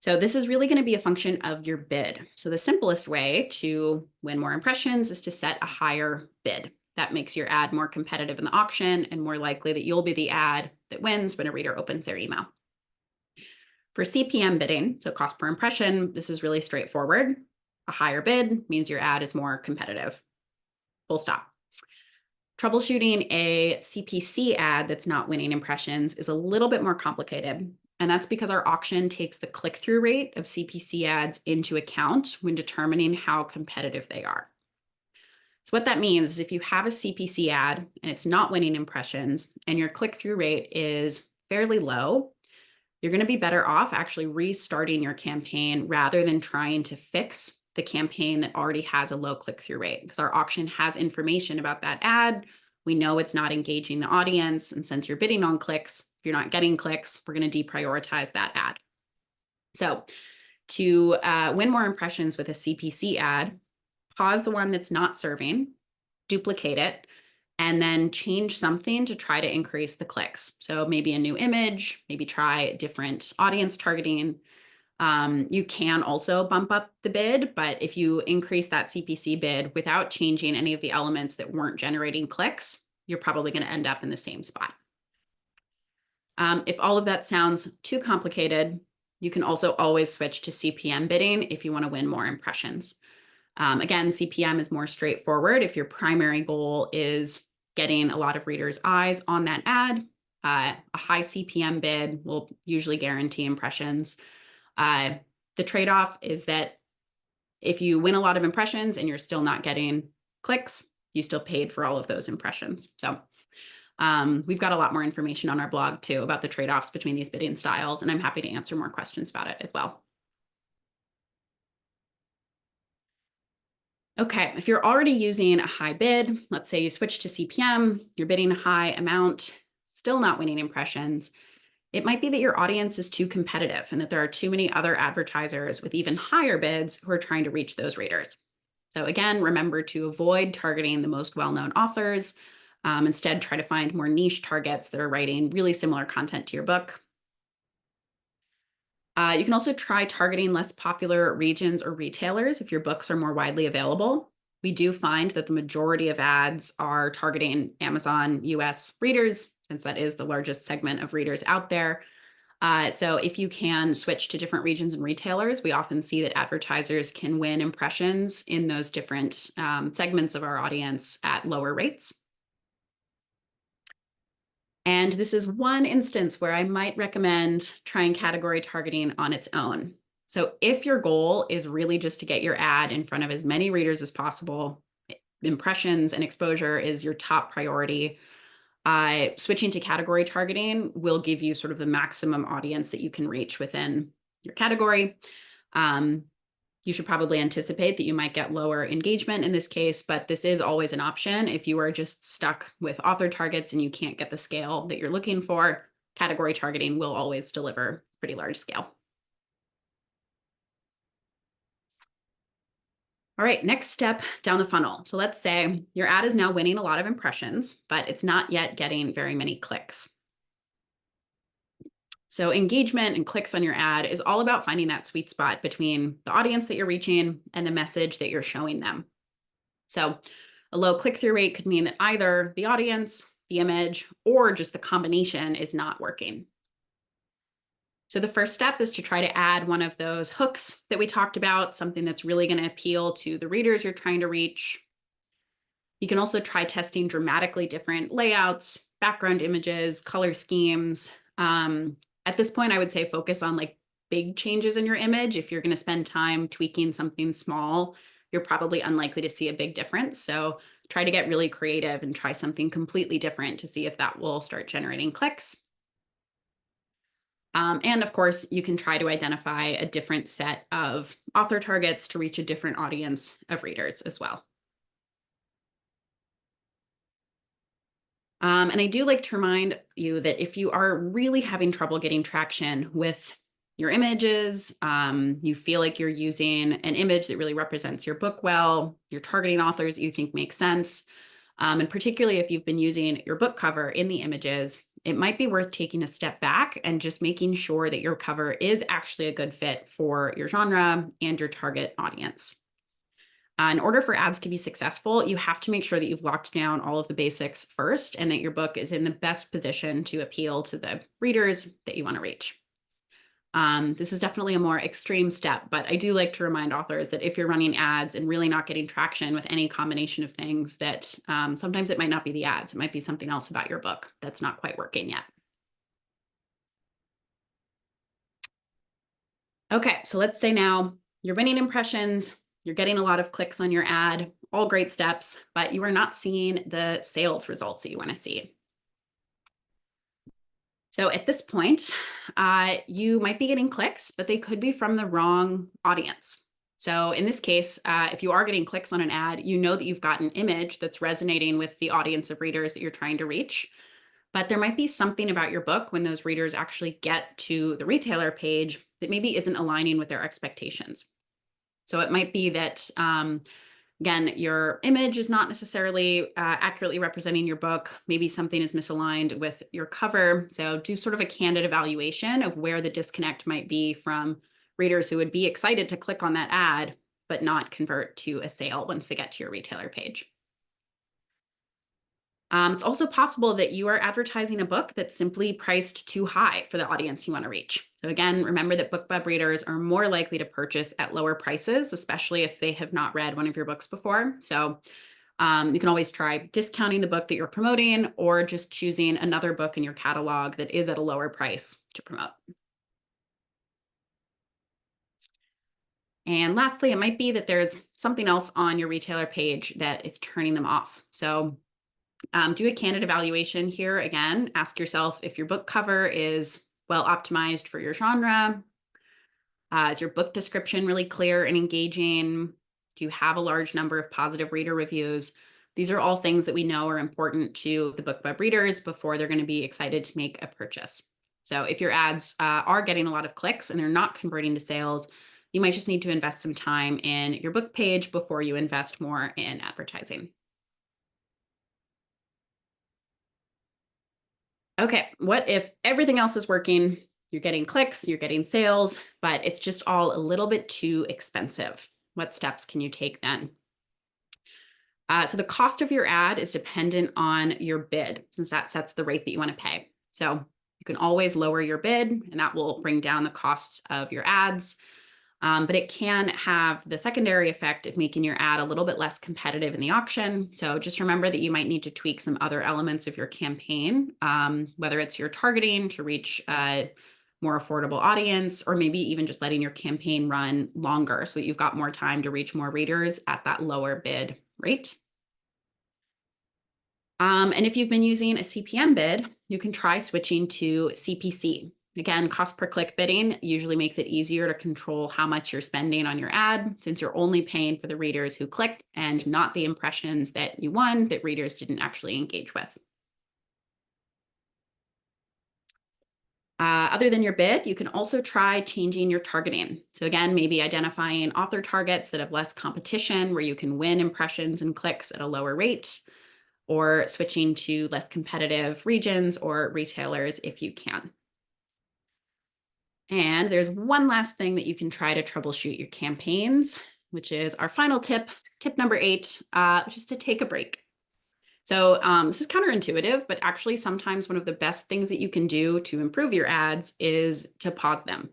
So this is really going to be a function of your bid. So the simplest way to win more impressions is to set a higher bid. That makes your ad more competitive in the auction and more likely that you'll be the ad that wins when a reader opens their email. For CPM bidding, so cost per impression, this is really straightforward. A higher bid means your ad is more competitive. Full stop. Troubleshooting a CPC ad that's not winning impressions is a little bit more complicated. And that's because our auction takes the click-through rate of CPC ads into account when determining how competitive they are. So what that means is if you have a CPC ad and it's not winning impressions and your click-through rate is fairly low, you're going to be better off actually restarting your campaign rather than trying to fix the campaign that already has a low click-through rate, because our auction has information about that ad. We know it's not engaging the audience. And since you're bidding on clicks, if you're not getting clicks, we're going to deprioritize that ad. So to win more impressions with a CPC ad, pause the one that's not serving, duplicate it, and then change something to try to increase the clicks. So maybe a new image, maybe try different audience targeting. You can also bump up the bid, but if you increase that CPC bid without changing any of the elements that weren't generating clicks, you're probably going to end up in the same spot. If all of that sounds too complicated, you can also always switch to CPM bidding if you want to win more impressions. Again, CPM is more straightforward. If your primary goal is getting a lot of readers' eyes on that ad, a high CPM bid will usually guarantee impressions. The trade-off is that if you win a lot of impressions and you're still not getting clicks, you still paid for all of those impressions. So we've got a lot more information on our blog too about the trade-offs between these bidding styles, and I'm happy to answer more questions about it as well. Okay, if you're already using a high bid, let's say you switch to CPM, you're bidding a high amount, still not winning impressions, it might be that your audience is too competitive and that there are too many other advertisers with even higher bids who are trying to reach those readers. So again, remember to avoid targeting the most well-known authors. Instead, try to find more niche targets that are writing really similar content to your book. You can also try targeting less popular regions or retailers if your books are more widely available. We do find that the majority of ads are targeting Amazon US readers, since that is the largest segment of readers out there. So if you can switch to different regions and retailers, we often see that advertisers can win impressions in those different segments of our audience at lower rates. And this is one instance where I might recommend trying category targeting on its own. So if your goal is really just to get your ad in front of as many readers as possible, impressions and exposure is your top priority, switching to category targeting will give you sort of the maximum audience that you can reach within your category. You should probably anticipate that you might get lower engagement in this case, but this is always an option. If you are just stuck with author targets and you can't get the scale that you're looking for, category targeting will always deliver pretty large scale. All right, next step down the funnel. So let's say your ad is now winning a lot of impressions, but it's not yet getting very many clicks. So engagement and clicks on your ad is all about finding that sweet spot between the audience that you're reaching and the message that you're showing them. So a low click-through rate could mean that either the audience, the image, or just the combination is not working. So the first step is to try to add one of those hooks that we talked about, something that's really going to appeal to the readers you're trying to reach. You can also try testing dramatically different layouts, background images, color schemes. At this point, I would say focus on like big changes in your image. If you're going to spend time tweaking something small, you're probably unlikely to see a big difference. So try to get really creative and try something completely different to see if that will start generating clicks. And of course, you can try to identify a different set of author targets to reach a different audience of readers as well. And I do like to remind you that if you are really having trouble getting traction with your images, you feel like you're using an image that really represents your book well, you're targeting authors that you think make sense, and particularly if you've been using your book cover in the images, it might be worth taking a step back and just making sure that your cover is actually a good fit for your genre and your target audience. In order for ads to be successful, you have to make sure that you've locked down all of the basics first and that your book is in the best position to appeal to the readers that you want to reach. This is definitely a more extreme step, but I do like to remind authors that if you're running ads and really not getting traction with any combination of things, that sometimes it might not be the ads, it might be something else about your book that's not quite working yet. Okay, so let's say now you're winning impressions, you're getting a lot of clicks on your ad, all great steps, but you are not seeing the sales results that you want to see. So at this point, you might be getting clicks, but they could be from the wrong audience. So in this case, if you are getting clicks on an ad, you know that you've got an image that's resonating with the audience of readers that you're trying to reach. But there might be something about your book when those readers actually get to the retailer page that maybe isn't aligning with their expectations. So it might be that, again, your image is not necessarily accurately representing your book. Maybe something is misaligned with your cover. So do sort of a candid evaluation of where the disconnect might be from readers who would be excited to click on that ad, but not convert to a sale once they get to your retailer page. It's also possible that you are advertising a book that's simply priced too high for the audience you want to reach. So again, remember that BookBub readers are more likely to purchase at lower prices, especially if they have not read one of your books before. So you can always try discounting the book that you're promoting or just choosing another book in your catalog that is at a lower price to promote. And lastly, it might be that there's something else on your retailer page that is turning them off. So do a candid evaluation here. Again, ask yourself if your book cover is well optimized for your genre. Is your book description really clear and engaging? Do you have a large number of positive reader reviews? These are all things that we know are important to the BookBub readers before they're going to be excited to make a purchase. So if your ads are getting a lot of clicks and they're not converting to sales, you might just need to invest some time in your book page before you invest more in advertising. Okay, what if everything else is working? You're getting clicks, you're getting sales, but it's just all a little bit too expensive. What steps can you take then? So the cost of your ad is dependent on your bid, since that sets the rate that you want to pay. So you can always lower your bid, and that will bring down the costs of your ads. But it can have the secondary effect of making your ad a little bit less competitive in the auction. So just remember that you might need to tweak some other elements of your campaign, whether it's your targeting to reach a more affordable audience, or maybe even just letting your campaign run longer so that you've got more time to reach more readers at that lower bid rate. And if you've been using a CPM bid, you can try switching to CPC. Again, cost per click bidding usually makes it easier to control how much you're spending on your ad, since you're only paying for the readers who clicked and not the impressions that you won that readers didn't actually engage with. Other than your bid, you can also try changing your targeting. So again, maybe identifying author targets that have less competition, where you can win impressions and clicks at a lower rate, or switching to less competitive regions or retailers if you can. And there's one last thing that you can try to troubleshoot your campaigns, which is our final tip, tip number 8, which is to take a break. So this is counterintuitive, but actually sometimes one of the best things that you can do to improve your ads is to pause them.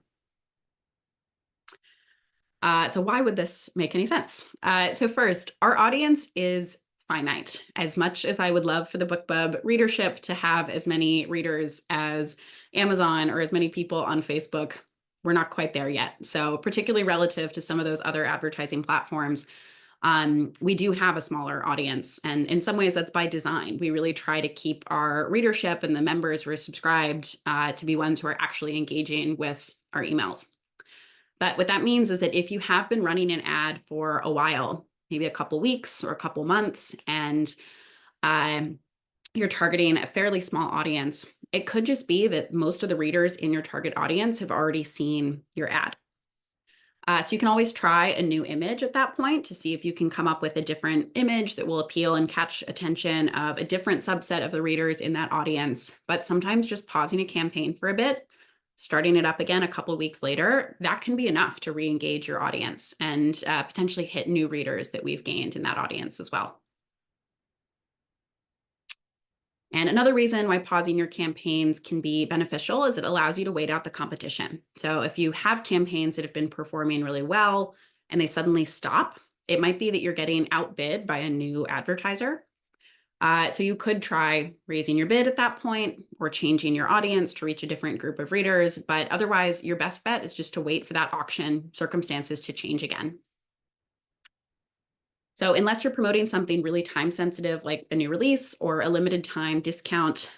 So why would this make any sense? So first, our audience is finite. As much as I would love for the BookBub readership to have as many readers as Amazon or as many people on Facebook, we're not quite there yet. So particularly relative to some of those other advertising platforms, we do have a smaller audience. And in some ways that's by design. We really try to keep our readership and the members who are subscribed to be ones who are actually engaging with our emails. But what that means is that if you have been running an ad for a while, maybe a couple weeks or a couple months, and you're targeting a fairly small audience, it could just be that most of the readers in your target audience have already seen your ad. So you can always try a new image at that point to see if you can come up with a different image that will appeal and catch attention of a different subset of the readers in that audience. But sometimes just pausing a campaign for a bit, starting it up again a couple of weeks later, that can be enough to re-engage your audience and potentially hit new readers that we've gained in that audience as well. And another reason why pausing your campaigns can be beneficial is it allows you to wait out the competition. So if you have campaigns that have been performing really well and they suddenly stop, it might be that you're getting outbid by a new advertiser. So you could try raising your bid at that point or changing your audience to reach a different group of readers. But otherwise, your best bet is just to wait for that auction circumstances to change again. So unless you're promoting something really time sensitive, like a new release or a limited time discount,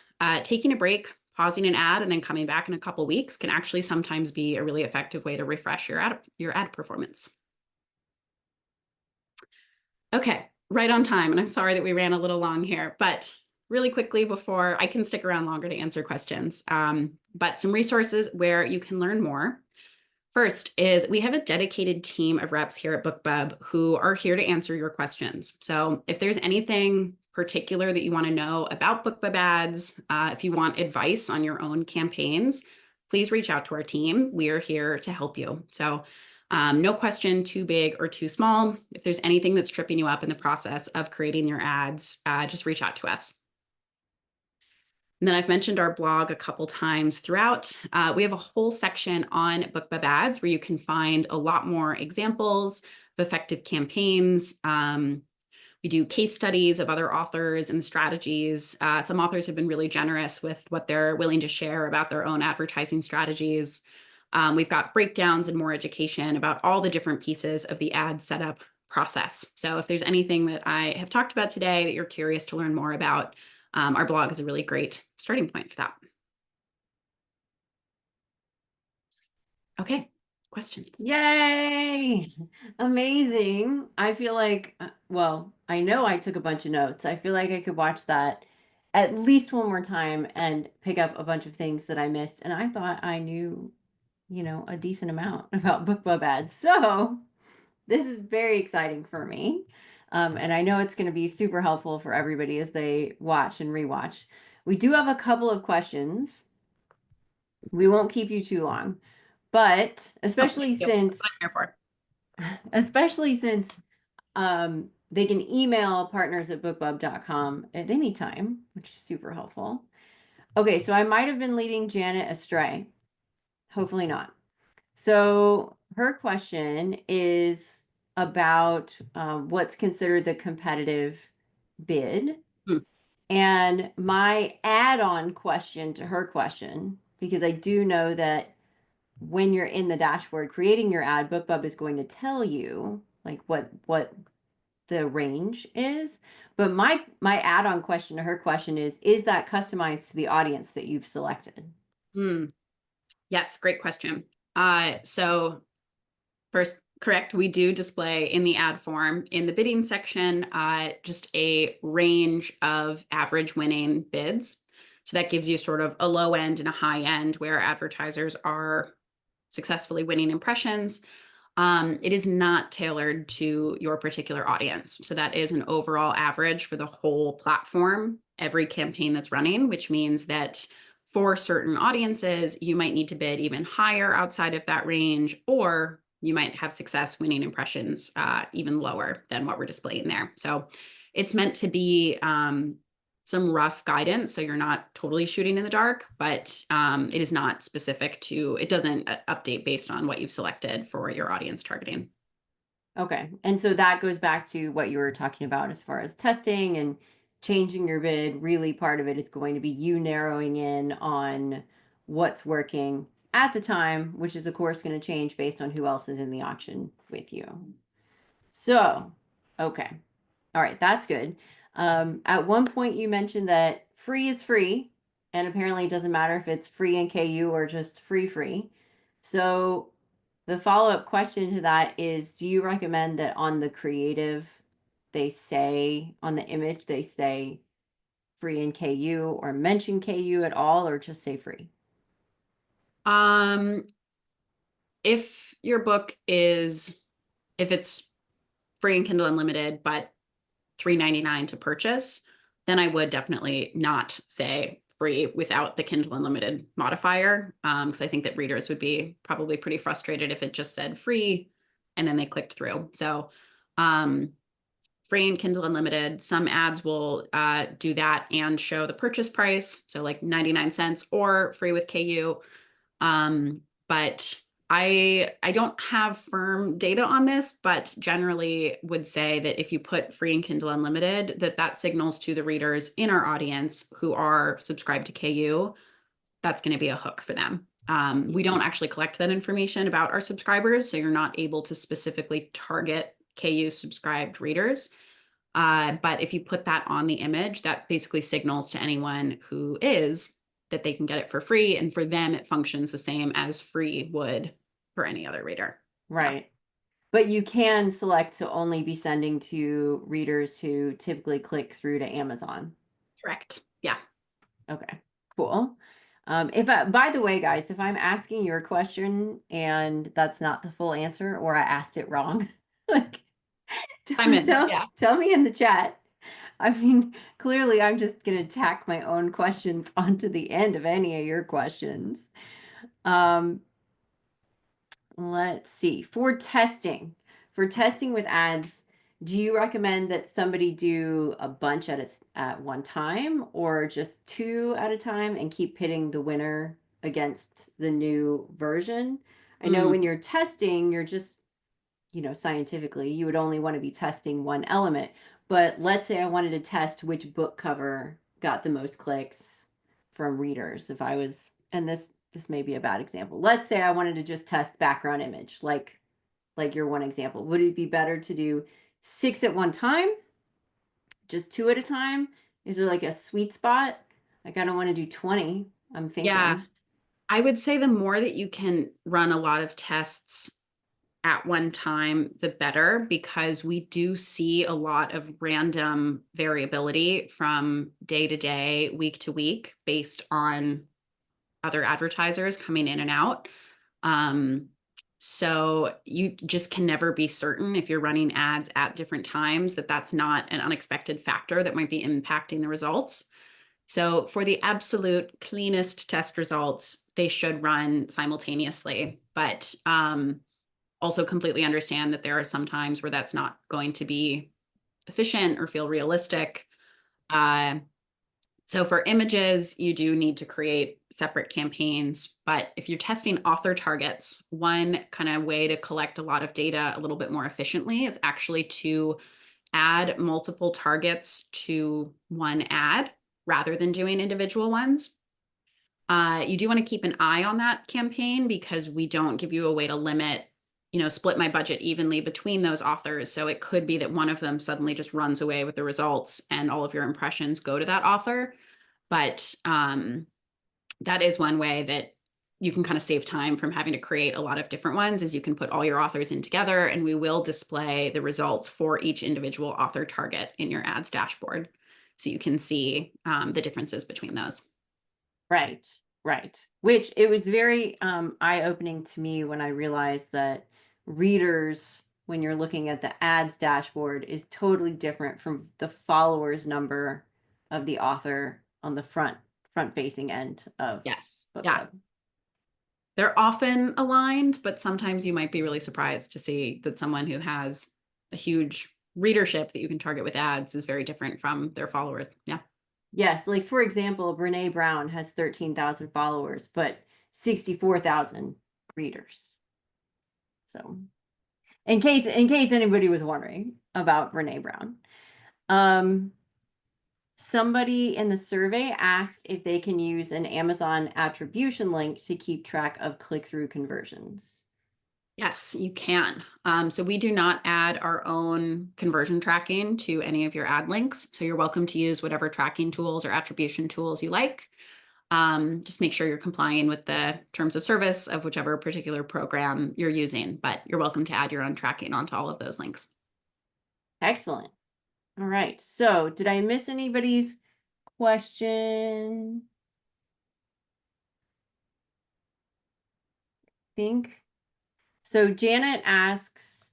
taking a break, pausing an ad, and then coming back in a couple weeks can actually sometimes be a really effective way to refresh your ad performance. Okay, right on time. And I'm sorry that we ran a little long here, but really quickly before I can stick around longer to answer questions, but some resources where you can learn more. First is we have a dedicated team of reps here at BookBub who are here to answer your questions. So if there's anything particular that you want to know about BookBub ads, if you want advice on your own campaigns, please reach out to our team. We are here to help you. So no question too big or too small. If there's anything that's tripping you up in the process of creating your ads, just reach out to us. And then I've mentioned our blog a couple times throughout. We have a whole section on BookBub ads where you can find a lot more examples of effective campaigns. We do case studies of other authors and strategies. Some authors have been really generous with what they're willing to share about their own advertising strategies. We've got breakdowns and more education about all the different pieces of the ad setup process. So if there's anything that I have talked about today that you're curious to learn more about, our blog is a really great starting point for that. Okay, questions? Yay! Amazing. I feel like, well, I know I took a bunch of notes. I feel like I could watch that at least one more time and pick up a bunch of things that I missed. And I thought I knew, a decent amount about BookBub ads. So this is very exciting for me. And I know it's going to be super helpful for everybody as they watch and rewatch. We do have a couple of questions. We won't keep you too long, but especially since they can email partners@bookbub.com at any time, which is super helpful. Okay, so I might have been leading Janet astray. Hopefully not. So her question is about what's considered the competitive bid. And my add-on question to her question, because I do know that when you're in the dashboard creating your ad, BookBub is going to tell you like what the range is. But my add-on question to her question is that customized to the audience that you've selected? Yes, great question. So first, correct, we do display in the ad form in the bidding section just a range of average winning bids. So that gives you sort of a low end and a high end where advertisers are successfully winning impressions. It is not tailored to your particular audience. So that is an overall average for the whole platform, every campaign that's running, which means that for certain audiences, you might need to bid even higher outside of that range, or you might have success winning impressions even lower than what we're displaying there. So it's meant to be some rough guidance, so you're not totally shooting in the dark, but it is not specific to, it doesn't update based on what you've selected for your audience targeting. Okay, and so that goes back to what you were talking about as far as testing and changing your bid. Really, part of it is going to be you narrowing in on what's working at the time, which is of course going to change based on who else is in the auction with you. So, okay. All right, that's good. At one point you mentioned that free is free, and apparently it doesn't matter if it's free in KU or just free. So the follow-up question to that is, do you recommend that on the creative, they say, on the image, they say free in KU or mention KU at all, or just say free? if your book is, if it's free and Kindle Unlimited, but $3.99 to purchase, then I would definitely not say free without the Kindle Unlimited modifier. Because I think that readers would be probably pretty frustrated if it just said free and then they clicked through. So free and Kindle Unlimited, some ads will do that and show the purchase price. So like 99 cents or free with KU. But I don't have firm data on this, but generally would say that if you put free and Kindle Unlimited, that signals to the readers in our audience who are subscribed to KU, that's going to be a hook for them. We don't actually collect that information about our subscribers, so you're not able to specifically target KU subscribed readers. But if you put that on the image, that basically signals to anyone who is that they can get it for free. And for them, it functions the same as free would for any other reader. Right. Yeah. But you can select to only be sending to readers who typically click through to Amazon. Correct. Yeah. Okay, cool. By the way, guys, if I'm asking your question and that's not the full answer, or I asked it wrong, like tell me in the chat. I mean, clearly I'm just going to tack my own questions onto the end of any of your questions. Let's see. For testing with ads, do you recommend that somebody do a bunch at one time, or just 2 at a time and keep pitting the winner against the new version? I know when you're testing, you're just, scientifically, you would only want to be testing one element. But let's say I wanted to test which book cover got the most clicks from readers. If I was, and this may be a bad example. Let's say I wanted to just test background image, like your one example. Would it be better to do 6 at one time? Just 2 at a time? Is there like a sweet spot? Like, I don't want to do 20, I'm thinking. Yeah. I would say the more that you can run a lot of tests at one time, the better, because we do see a lot of random variability from day to day, week to week, based on other advertisers coming in and out. So you just can never be certain if you're running ads at different times that that's not an unexpected factor that might be impacting the results. So for the absolute cleanest test results, they should run simultaneously, but also completely understand that there are some times where that's not going to be efficient or feel realistic. So for images, you do need to create separate campaigns. But if you're testing author targets, one kind of way to collect a lot of data a little bit more efficiently is actually to add multiple targets to one ad rather than doing individual ones. You do want to keep an eye on that campaign, because we don't give you a way to limit, split my budget evenly between those authors. So it could be that one of them suddenly just runs away with the results and all of your impressions go to that author. But that is one way that you can kind of save time from having to create a lot of different ones, is you can put all your authors in together, and we will display the results for each individual author target in your ads dashboard. So you can see the differences between those. Right. Which it was very eye-opening to me when I realized that readers, when you're looking at the ads dashboard, is totally different from the followers number of the author on the front-facing end of BookBub. Yeah. They're often aligned, but sometimes you might be really surprised to see that someone who has a huge readership that you can target with ads is very different from their followers. Yeah. Yes, like for example, Brene Brown has 13,000 followers, but 64,000 readers. So, in case anybody was wondering about Brene Brown, somebody in the survey asked if they can use an Amazon attribution link to keep track of click-through conversions. Yes, you can. So we do not add our own conversion tracking to any of your ad links. So you're welcome to use whatever tracking tools or attribution tools you like. Just make sure you're complying with the terms of service of whichever particular program you're using, but you're welcome to add your own tracking onto all of those links. Excellent. All right. So did I miss anybody's question? I think So Janet asks,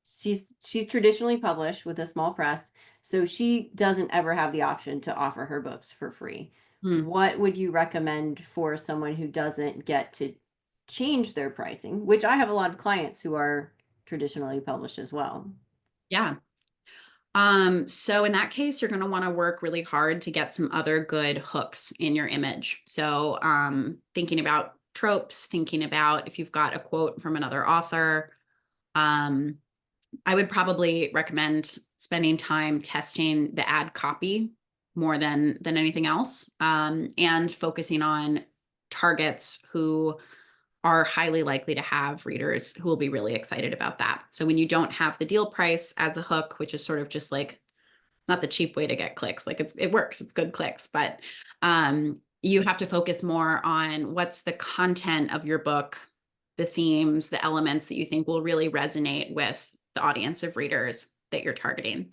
she's traditionally published with a small press, so she doesn't ever have the option to offer her books for free. Hmm. What would you recommend for someone who doesn't get to change their pricing, which I have a lot of clients who are traditionally published as well? Yeah. So in that case, you're going to want to work really hard to get some other good hooks in your image. So, thinking about tropes, thinking about if you've got a quote from another author, um, I would probably recommend spending time testing the ad copy more than anything else, and focusing on targets who are highly likely to have readers who will be really excited about that. So when you don't have the deal price as a hook, which is sort of just like not the cheap way to get clicks, like it works, it's good clicks, but you have to focus more on what's the content of your book, the themes, the elements that you think will really resonate with the audience of readers that you're targeting.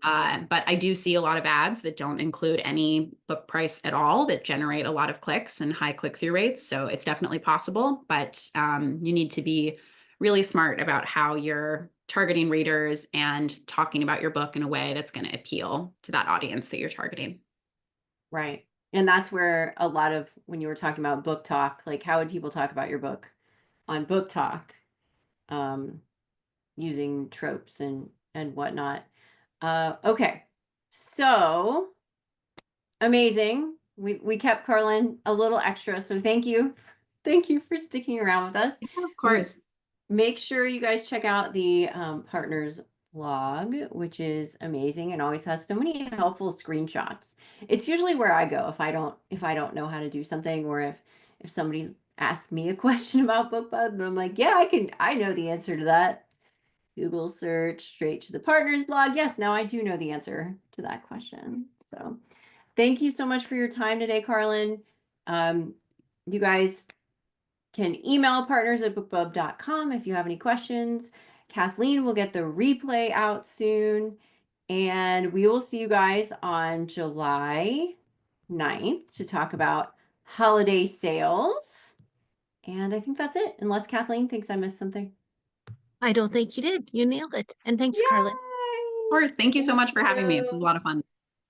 But I do see a lot of ads that don't include any book price at all that generate a lot of clicks and high click-through rates. So it's definitely possible, but you need to be really smart about how you're targeting readers and talking about your book in a way that's going to appeal to that audience that you're targeting. Right. And that's where a lot of, when you were talking about book talk, like how would people talk about your book on book talk, using tropes and whatnot. Okay. So amazing. We kept Carlyn a little extra, so thank you. Thank you for sticking around with us. Yeah, of course. Make sure you guys check out the Partners blog, which is amazing and always has so many helpful screenshots. It's usually where I go if I don't know how to do something, or if somebody's asked me a question about BookBub, and I'm like, yeah, I know the answer to that. Google search straight to the Partners blog. Yes, now I do know the answer to that question. So thank you so much for your time today, Carlyn. You guys can email partners@bookbub.com if you have any questions. Kathleen will get the replay out soon. And we will see you guys on July 9th to talk about holiday sales. And I think that's it, unless Kathleen thinks I missed something. I don't think you did. You nailed it. And thanks, Carlyn. Yay! Of course. Thank you so Thank much for having me. This was a you. lot of fun.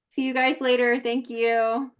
See you guys later. Thank you.